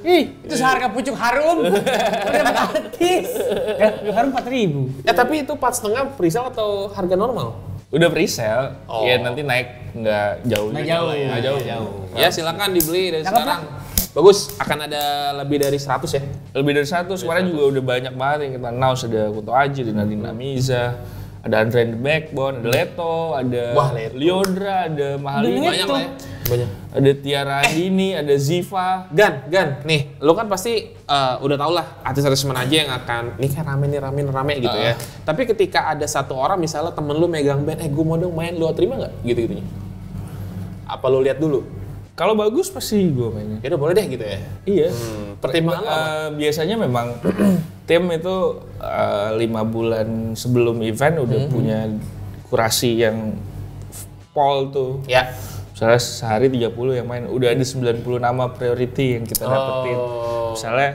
[SPEAKER 1] Ih, itu seharga pucuk harum. Udah per artis. Pucuk harum 4.000.
[SPEAKER 3] Tapi itu 4,5 presale atau harga normal?
[SPEAKER 2] Udah pre-sale,
[SPEAKER 3] Oh.
[SPEAKER 2] ya nanti naik nggak jauh.
[SPEAKER 1] Nggak
[SPEAKER 2] juga.
[SPEAKER 1] jauh.
[SPEAKER 2] Nggak jauh.
[SPEAKER 3] Ya silakan dibeli dari
[SPEAKER 1] Cakep
[SPEAKER 3] sekarang. Bagus, akan ada lebih dari 100 ya.
[SPEAKER 2] Lebih dari 100, kemarin juga udah banyak banget yang kita announce. Ada Kunto Aji, ada Nadine Amiza, ada Andre and the Backbone, ada Leto, ada
[SPEAKER 3] Wah, Leto.
[SPEAKER 2] Liodra, ada Mahalini,
[SPEAKER 3] Banyak lah ya. Banyak.
[SPEAKER 2] ada Tiara Andini, ada Ziva.
[SPEAKER 3] Gan, nih, lu kan pasti udah tau lah artis-artis mana aja yang akan ini kan rame gitu ya. Tapi ketika ada satu orang misalnya temen lu megang band, gue mau dong main, lu terima nggak gitu-gitunya? Apa lu lihat dulu?
[SPEAKER 2] Kalau bagus pasti gue mainnya.
[SPEAKER 3] Ya udah boleh deh gitu ya.
[SPEAKER 2] Iya.
[SPEAKER 3] Pertimbangan lo apa?
[SPEAKER 2] Biasanya memang tim itu 5 bulan sebelum event udah punya kurasi yang poll tuh.
[SPEAKER 3] Ya.
[SPEAKER 2] Misalnya sehari 30 yang main, udah ada 90 nama priority yang kita dapetin. Misalnya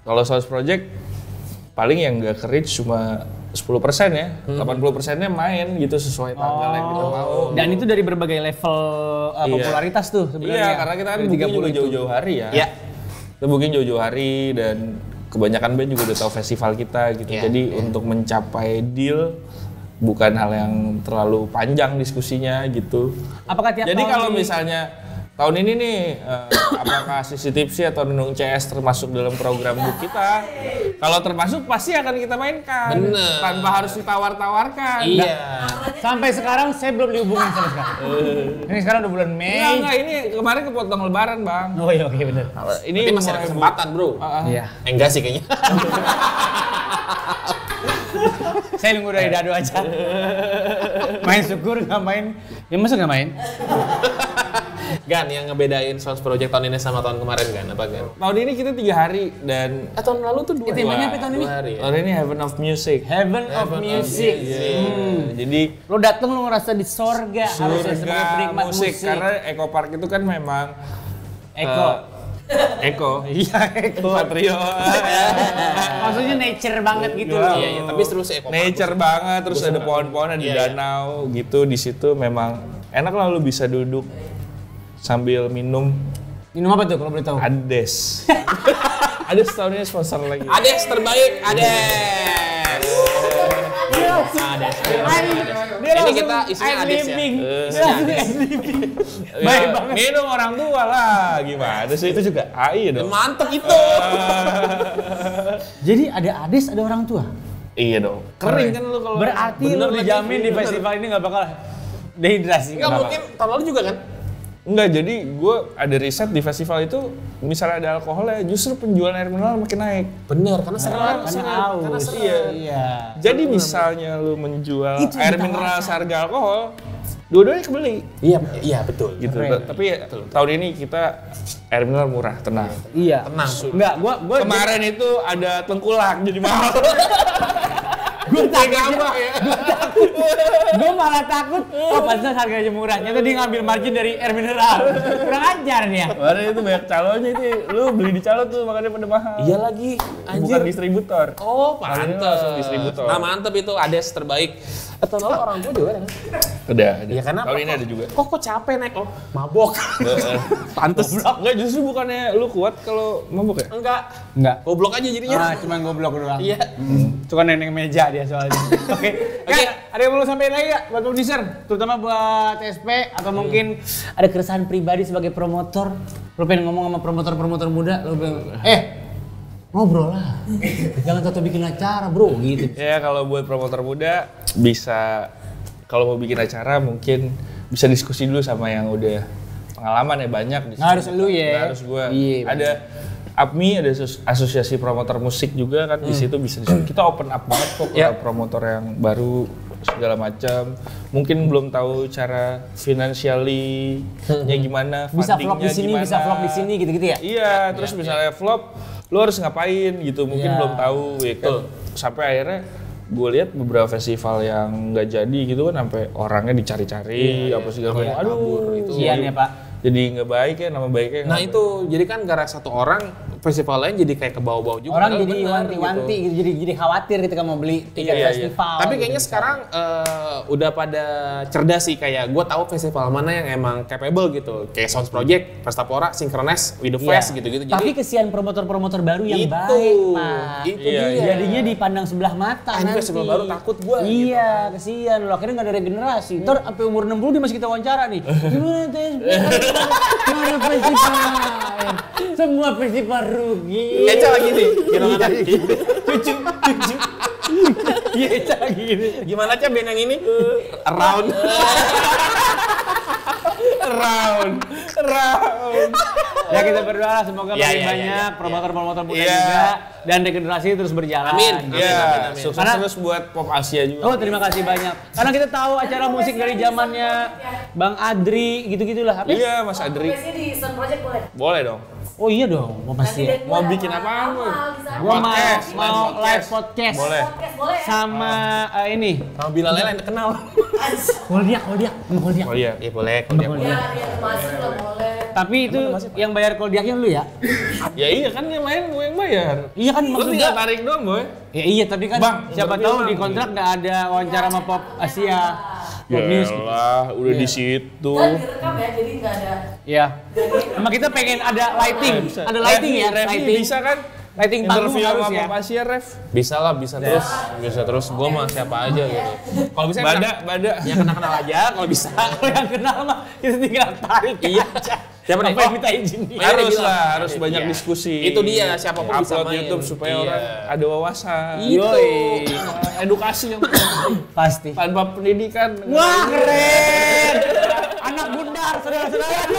[SPEAKER 2] kalau Source Project paling yang nggak ke-reach cuma 10% ya, 80%-nya main gitu sesuai tanggal yang kita mau.
[SPEAKER 1] Dan itu dari berbagai level popularitas tuh sebenarnya.
[SPEAKER 2] Iya, karena kita kan
[SPEAKER 1] Dari
[SPEAKER 2] booking
[SPEAKER 1] 30
[SPEAKER 2] juga
[SPEAKER 1] itu.
[SPEAKER 2] jauh-jauh hari ya.
[SPEAKER 3] Iya.
[SPEAKER 2] Kita booking jauh-jauh hari dan kebanyakan band juga udah tahu festival kita gitu.
[SPEAKER 3] Iya,
[SPEAKER 2] Jadi untuk mencapai deal bukan hal yang terlalu panjang diskusinya gitu.
[SPEAKER 1] Apakah tiap
[SPEAKER 2] Jadi
[SPEAKER 1] tahun
[SPEAKER 2] kalau
[SPEAKER 1] di-
[SPEAKER 2] misalnya tahun ini nih apakah Sisi Tipsy atau Nunung CS termasuk dalam program book kita? Kalau termasuk pasti akan kita mainkan.
[SPEAKER 3] Bener.
[SPEAKER 2] Tanpa harus ditawar-tawarkan.
[SPEAKER 3] Iya.
[SPEAKER 1] Sampai sekarang saya belum dihubungin sama sekali. Ini sekarang udah bulan Mei.
[SPEAKER 2] Enggak, ini kemarin kepotong lebaran, Bang.
[SPEAKER 1] Oh iya, oke bener.
[SPEAKER 2] Ini
[SPEAKER 3] Tapi masih ada kesempatan, Bro.
[SPEAKER 1] Iya.
[SPEAKER 3] Enggak sih kayaknya.
[SPEAKER 1] Saya nunggu dari Dado aja. Main syukur nggak main. Ya masa nggak main?
[SPEAKER 3] Gan, yang ngebedain Sounds Project tahun ini sama tahun kemarin Gan? Apa Gan?
[SPEAKER 2] Tahun ini kita 3 hari dan
[SPEAKER 3] Tahun lalu tuh 2 hari.
[SPEAKER 1] Temanya apa tahun ini?
[SPEAKER 3] 2 hari ya?
[SPEAKER 2] tahun ini Heaven of Music.
[SPEAKER 1] Heaven of Music.
[SPEAKER 2] Jadi
[SPEAKER 1] Lo dateng lo ngerasa di sorga, harusnya sebagai
[SPEAKER 2] surga
[SPEAKER 1] penikmat
[SPEAKER 2] musik.
[SPEAKER 1] musik.
[SPEAKER 2] Karena Eco Park itu kan memang
[SPEAKER 1] Eko.
[SPEAKER 2] Eko.
[SPEAKER 1] Iya, Eko.
[SPEAKER 2] Satrio.
[SPEAKER 1] Maksudnya nature banget gitu.
[SPEAKER 3] Iya, iya, tapi terus
[SPEAKER 2] Nature banget, terus ada pohon-pohon, ada
[SPEAKER 3] Iya, iya.
[SPEAKER 2] danau gitu. Di situ memang enak lah lu bisa duduk sambil minum
[SPEAKER 1] Minum apa tuh kalau boleh tahu?
[SPEAKER 2] Ades. Ades tahun ini sponsor lagi.
[SPEAKER 3] Ades terbaik, Ades. Ades. Ini kita isinya Ades ya.
[SPEAKER 1] Baik
[SPEAKER 2] Ya,
[SPEAKER 1] banget.
[SPEAKER 2] minum orang tua lah, gimana sih itu juga AI dong.
[SPEAKER 3] Mantep itu.
[SPEAKER 1] Jadi ada Ades, ada orang tua.
[SPEAKER 2] Iya dong. Kering kan lu kalau.
[SPEAKER 1] Berarti
[SPEAKER 3] Bener
[SPEAKER 1] lo
[SPEAKER 3] lagi.
[SPEAKER 1] dijamin di
[SPEAKER 3] Bener.
[SPEAKER 1] festival ini nggak bakal dehidrasi.
[SPEAKER 3] Enggak mungkin tahun lalu juga kan?
[SPEAKER 2] Enggak, jadi gue ada riset di festival itu misalnya ada alkoholnya justru penjualan air mineral makin naik.
[SPEAKER 3] Bener, karena sering.
[SPEAKER 1] Karena aus. Iya.
[SPEAKER 2] Jadi misalnya lu menjual
[SPEAKER 1] Itu
[SPEAKER 2] air
[SPEAKER 1] yang
[SPEAKER 2] mineral seharga alkohol, dua-duanya kebeli.
[SPEAKER 3] Iya, iya betul.
[SPEAKER 2] Gitu.
[SPEAKER 1] Keren.
[SPEAKER 2] Tapi ya, tahun ini kita air mineral murah, tenang.
[SPEAKER 1] Iya.
[SPEAKER 3] Tenang.
[SPEAKER 1] Enggak, gua
[SPEAKER 2] Kemarin itu ada tengkulak jadi mahal.
[SPEAKER 1] gue takut ya. Gue malah takut. Oh, pantas harganya murah. Ternyata dia ngambil margin dari air mineral. Kurang ajar nih ya.
[SPEAKER 2] Kemarin itu banyak calonnya itu, lu beli di calo tuh makanya pada mahal.
[SPEAKER 3] Iya lagi,
[SPEAKER 2] Bukan
[SPEAKER 3] anjir.
[SPEAKER 2] distributor.
[SPEAKER 3] Oh,
[SPEAKER 2] Kali ini
[SPEAKER 3] pantes.
[SPEAKER 2] langsung distributor.
[SPEAKER 3] Nah, mantep itu Ades terbaik. Tahun lalu orang tua juga ada kan?
[SPEAKER 2] Ada.
[SPEAKER 3] Iya, karena
[SPEAKER 2] tahun
[SPEAKER 3] apa?
[SPEAKER 2] ini ada juga.
[SPEAKER 3] Kok capek naik lo? Mabok. Pantes.
[SPEAKER 2] Enggak, justru bukannya lu kuat kalau mabuk ya?
[SPEAKER 3] Enggak.
[SPEAKER 1] Enggak.
[SPEAKER 3] Goblok aja jadinya.
[SPEAKER 1] Cuman goblok doang.
[SPEAKER 3] Iya.
[SPEAKER 1] Suka neneng meja dia soalnya. Oke.
[SPEAKER 3] Oke.
[SPEAKER 1] Ada yang mau lu sampein lagi gak buat produser? Terutama buat SP atau mungkin ada keresahan pribadi sebagai promotor. Lu pengen ngomong sama promotor-promotor muda, lu pengen, ngobrol lah. Jangan satu bikin acara, bro, gitu.
[SPEAKER 2] Ya kalau buat promotor muda bisa kalau mau bikin acara mungkin bisa diskusi dulu sama yang udah pengalaman ya banyak.
[SPEAKER 1] Nggak harus lu ya.
[SPEAKER 2] Nggak harus gua.
[SPEAKER 1] Iya,
[SPEAKER 2] Ada APMI, ada asosiasi promotor musik juga kan di situ bisa diskusi. Kita open up banget kok ke promotor yang baru segala macam. Mungkin belum tahu cara financially-nya gimana,
[SPEAKER 1] Bisa vlog di
[SPEAKER 2] fundingnya
[SPEAKER 1] sini,
[SPEAKER 2] gimana.
[SPEAKER 1] bisa vlog di sini gitu-gitu ya?
[SPEAKER 2] Iya, terus misalnya vlog, lu harus ngapain gitu, mungkin
[SPEAKER 1] Iya.
[SPEAKER 2] belum tahu ya kan. Sampai akhirnya gue lihat beberapa festival yang nggak jadi gitu kan, sampai orangnya dicari-cari apa segala macam. Aduh,
[SPEAKER 1] Kasian ya, Pak.
[SPEAKER 2] Jadi nggak baik ya, nama baiknya.
[SPEAKER 3] Nah
[SPEAKER 2] nggak
[SPEAKER 3] itu, jadi kan gara satu orang, festival lain jadi kayak ke bawah-bawah juga.
[SPEAKER 1] Orang
[SPEAKER 3] padahal
[SPEAKER 1] jadi
[SPEAKER 3] bener
[SPEAKER 1] wanti-wanti gitu. jadi khawatir ketika mau beli tiket
[SPEAKER 2] Iya, iya.
[SPEAKER 1] festival.
[SPEAKER 3] Tapi kayaknya sekarang udah pada cerdas sih, kayak gue tahu festival mana yang emang capable gitu. Kayak Sounds Project, Pestapora, Synchronize, With The
[SPEAKER 1] Iya.
[SPEAKER 3] Fest gitu-gitu.
[SPEAKER 1] Tapi kesian promotor-promotor baru yang
[SPEAKER 3] itu,
[SPEAKER 1] baik, Pak.
[SPEAKER 3] itu
[SPEAKER 2] Iya,
[SPEAKER 3] dia.
[SPEAKER 1] Jadinya dipandang sebelah mata
[SPEAKER 3] Anjing,
[SPEAKER 1] nanti.
[SPEAKER 3] festival baru takut gua,
[SPEAKER 1] Iya, kesian loh. Akhirnya nggak ada regenerasi. Ntar sampai umur 60 dia masih kita wawancara nih. Gimana TSP? Mana festival? Semua festival rugi.
[SPEAKER 3] Eca lagi nih, gimana?
[SPEAKER 1] Cucu. Iya, Eca lagi gini.
[SPEAKER 3] Gimana Ca band yang ini? Around.
[SPEAKER 2] round.
[SPEAKER 1] Ya kita berdoa lah semoga
[SPEAKER 3] Ya,
[SPEAKER 1] makin
[SPEAKER 3] ya,
[SPEAKER 1] banyak
[SPEAKER 3] ya.
[SPEAKER 1] promotor-promotor muda
[SPEAKER 2] Iya.
[SPEAKER 1] juga dan regenerasi terus berjalan.
[SPEAKER 3] Amin.
[SPEAKER 2] Iya,
[SPEAKER 3] amin.
[SPEAKER 2] sukses
[SPEAKER 1] Karena-
[SPEAKER 2] terus buat Pop Asia juga.
[SPEAKER 1] Oh terima kasih banyak. Karena kita tahu acara musik dari zamannya Bang Adri gitu-gitulah. Apa?
[SPEAKER 2] Iya, Mas Adri.
[SPEAKER 5] Biasanya di Sound Project boleh.
[SPEAKER 2] Boleh dong.
[SPEAKER 1] Oh iya dong, mau pasti.
[SPEAKER 5] Nanti
[SPEAKER 2] Mau
[SPEAKER 5] gua
[SPEAKER 2] bikin
[SPEAKER 5] ada
[SPEAKER 2] apaan, Boy?
[SPEAKER 5] amal di sana.
[SPEAKER 1] Gua
[SPEAKER 2] Podcast,
[SPEAKER 1] mau
[SPEAKER 2] live
[SPEAKER 1] live podcast.
[SPEAKER 2] Boleh.
[SPEAKER 5] Podcast boleh ya?
[SPEAKER 1] Sama ini.
[SPEAKER 3] Sama Bilal Lela yang kenal.
[SPEAKER 1] Koldiak.
[SPEAKER 2] Oh iya.
[SPEAKER 3] Iya boleh.
[SPEAKER 5] Iya, dia masuk lah boleh.
[SPEAKER 1] Tapi itu yang bayar koldiaknya lu ya?
[SPEAKER 2] Ya iya kan dia main, gue yang bayar.
[SPEAKER 1] Iya kan
[SPEAKER 2] Lu
[SPEAKER 1] maksudnya.
[SPEAKER 2] tinggal tarik doang, Boy.
[SPEAKER 1] Ya iya tapi kan
[SPEAKER 2] Bang,
[SPEAKER 1] siapa
[SPEAKER 2] nggak
[SPEAKER 1] tahu
[SPEAKER 2] bilang.
[SPEAKER 1] di kontrak nggak ada wawancara sama Pop Asia. Pop News.
[SPEAKER 2] Yalah, udah di situ.
[SPEAKER 5] Kan direkam ya, jadi nggak ada.
[SPEAKER 1] Iya. Sama kita pengen ada lighting. Ada lighting ya,
[SPEAKER 2] Revi
[SPEAKER 1] lighting.
[SPEAKER 2] bisa kan?
[SPEAKER 1] Lighting panggung
[SPEAKER 2] Interview
[SPEAKER 1] harus
[SPEAKER 2] sama
[SPEAKER 1] ya.
[SPEAKER 2] Pop Asia, Rev.
[SPEAKER 3] Bisa lah, bisa terus. Bisa terus. Gua mah siapa aja gitu. Kalau bisa
[SPEAKER 2] Bada.
[SPEAKER 3] ya kenal-kenal aja kalau bisa.
[SPEAKER 1] Kalau yang kenal mah kita tinggal tarik
[SPEAKER 3] Iya.
[SPEAKER 1] aja.
[SPEAKER 3] Siapa nih?
[SPEAKER 1] Sampai minta izin.
[SPEAKER 3] Harus
[SPEAKER 2] Harus
[SPEAKER 3] bilang.
[SPEAKER 2] lah, harus banyak
[SPEAKER 3] Iya.
[SPEAKER 2] diskusi.
[SPEAKER 3] Itu dia, siapapun bisa
[SPEAKER 2] Upload
[SPEAKER 3] main.
[SPEAKER 2] YouTube supaya
[SPEAKER 3] Iya.
[SPEAKER 2] orang ada wawasan.
[SPEAKER 1] Yoi.
[SPEAKER 2] Edukasi yang
[SPEAKER 1] Pasti.
[SPEAKER 2] tanpa pendidikan.
[SPEAKER 1] Wah, keren. Anak bundar, saudara-saudara.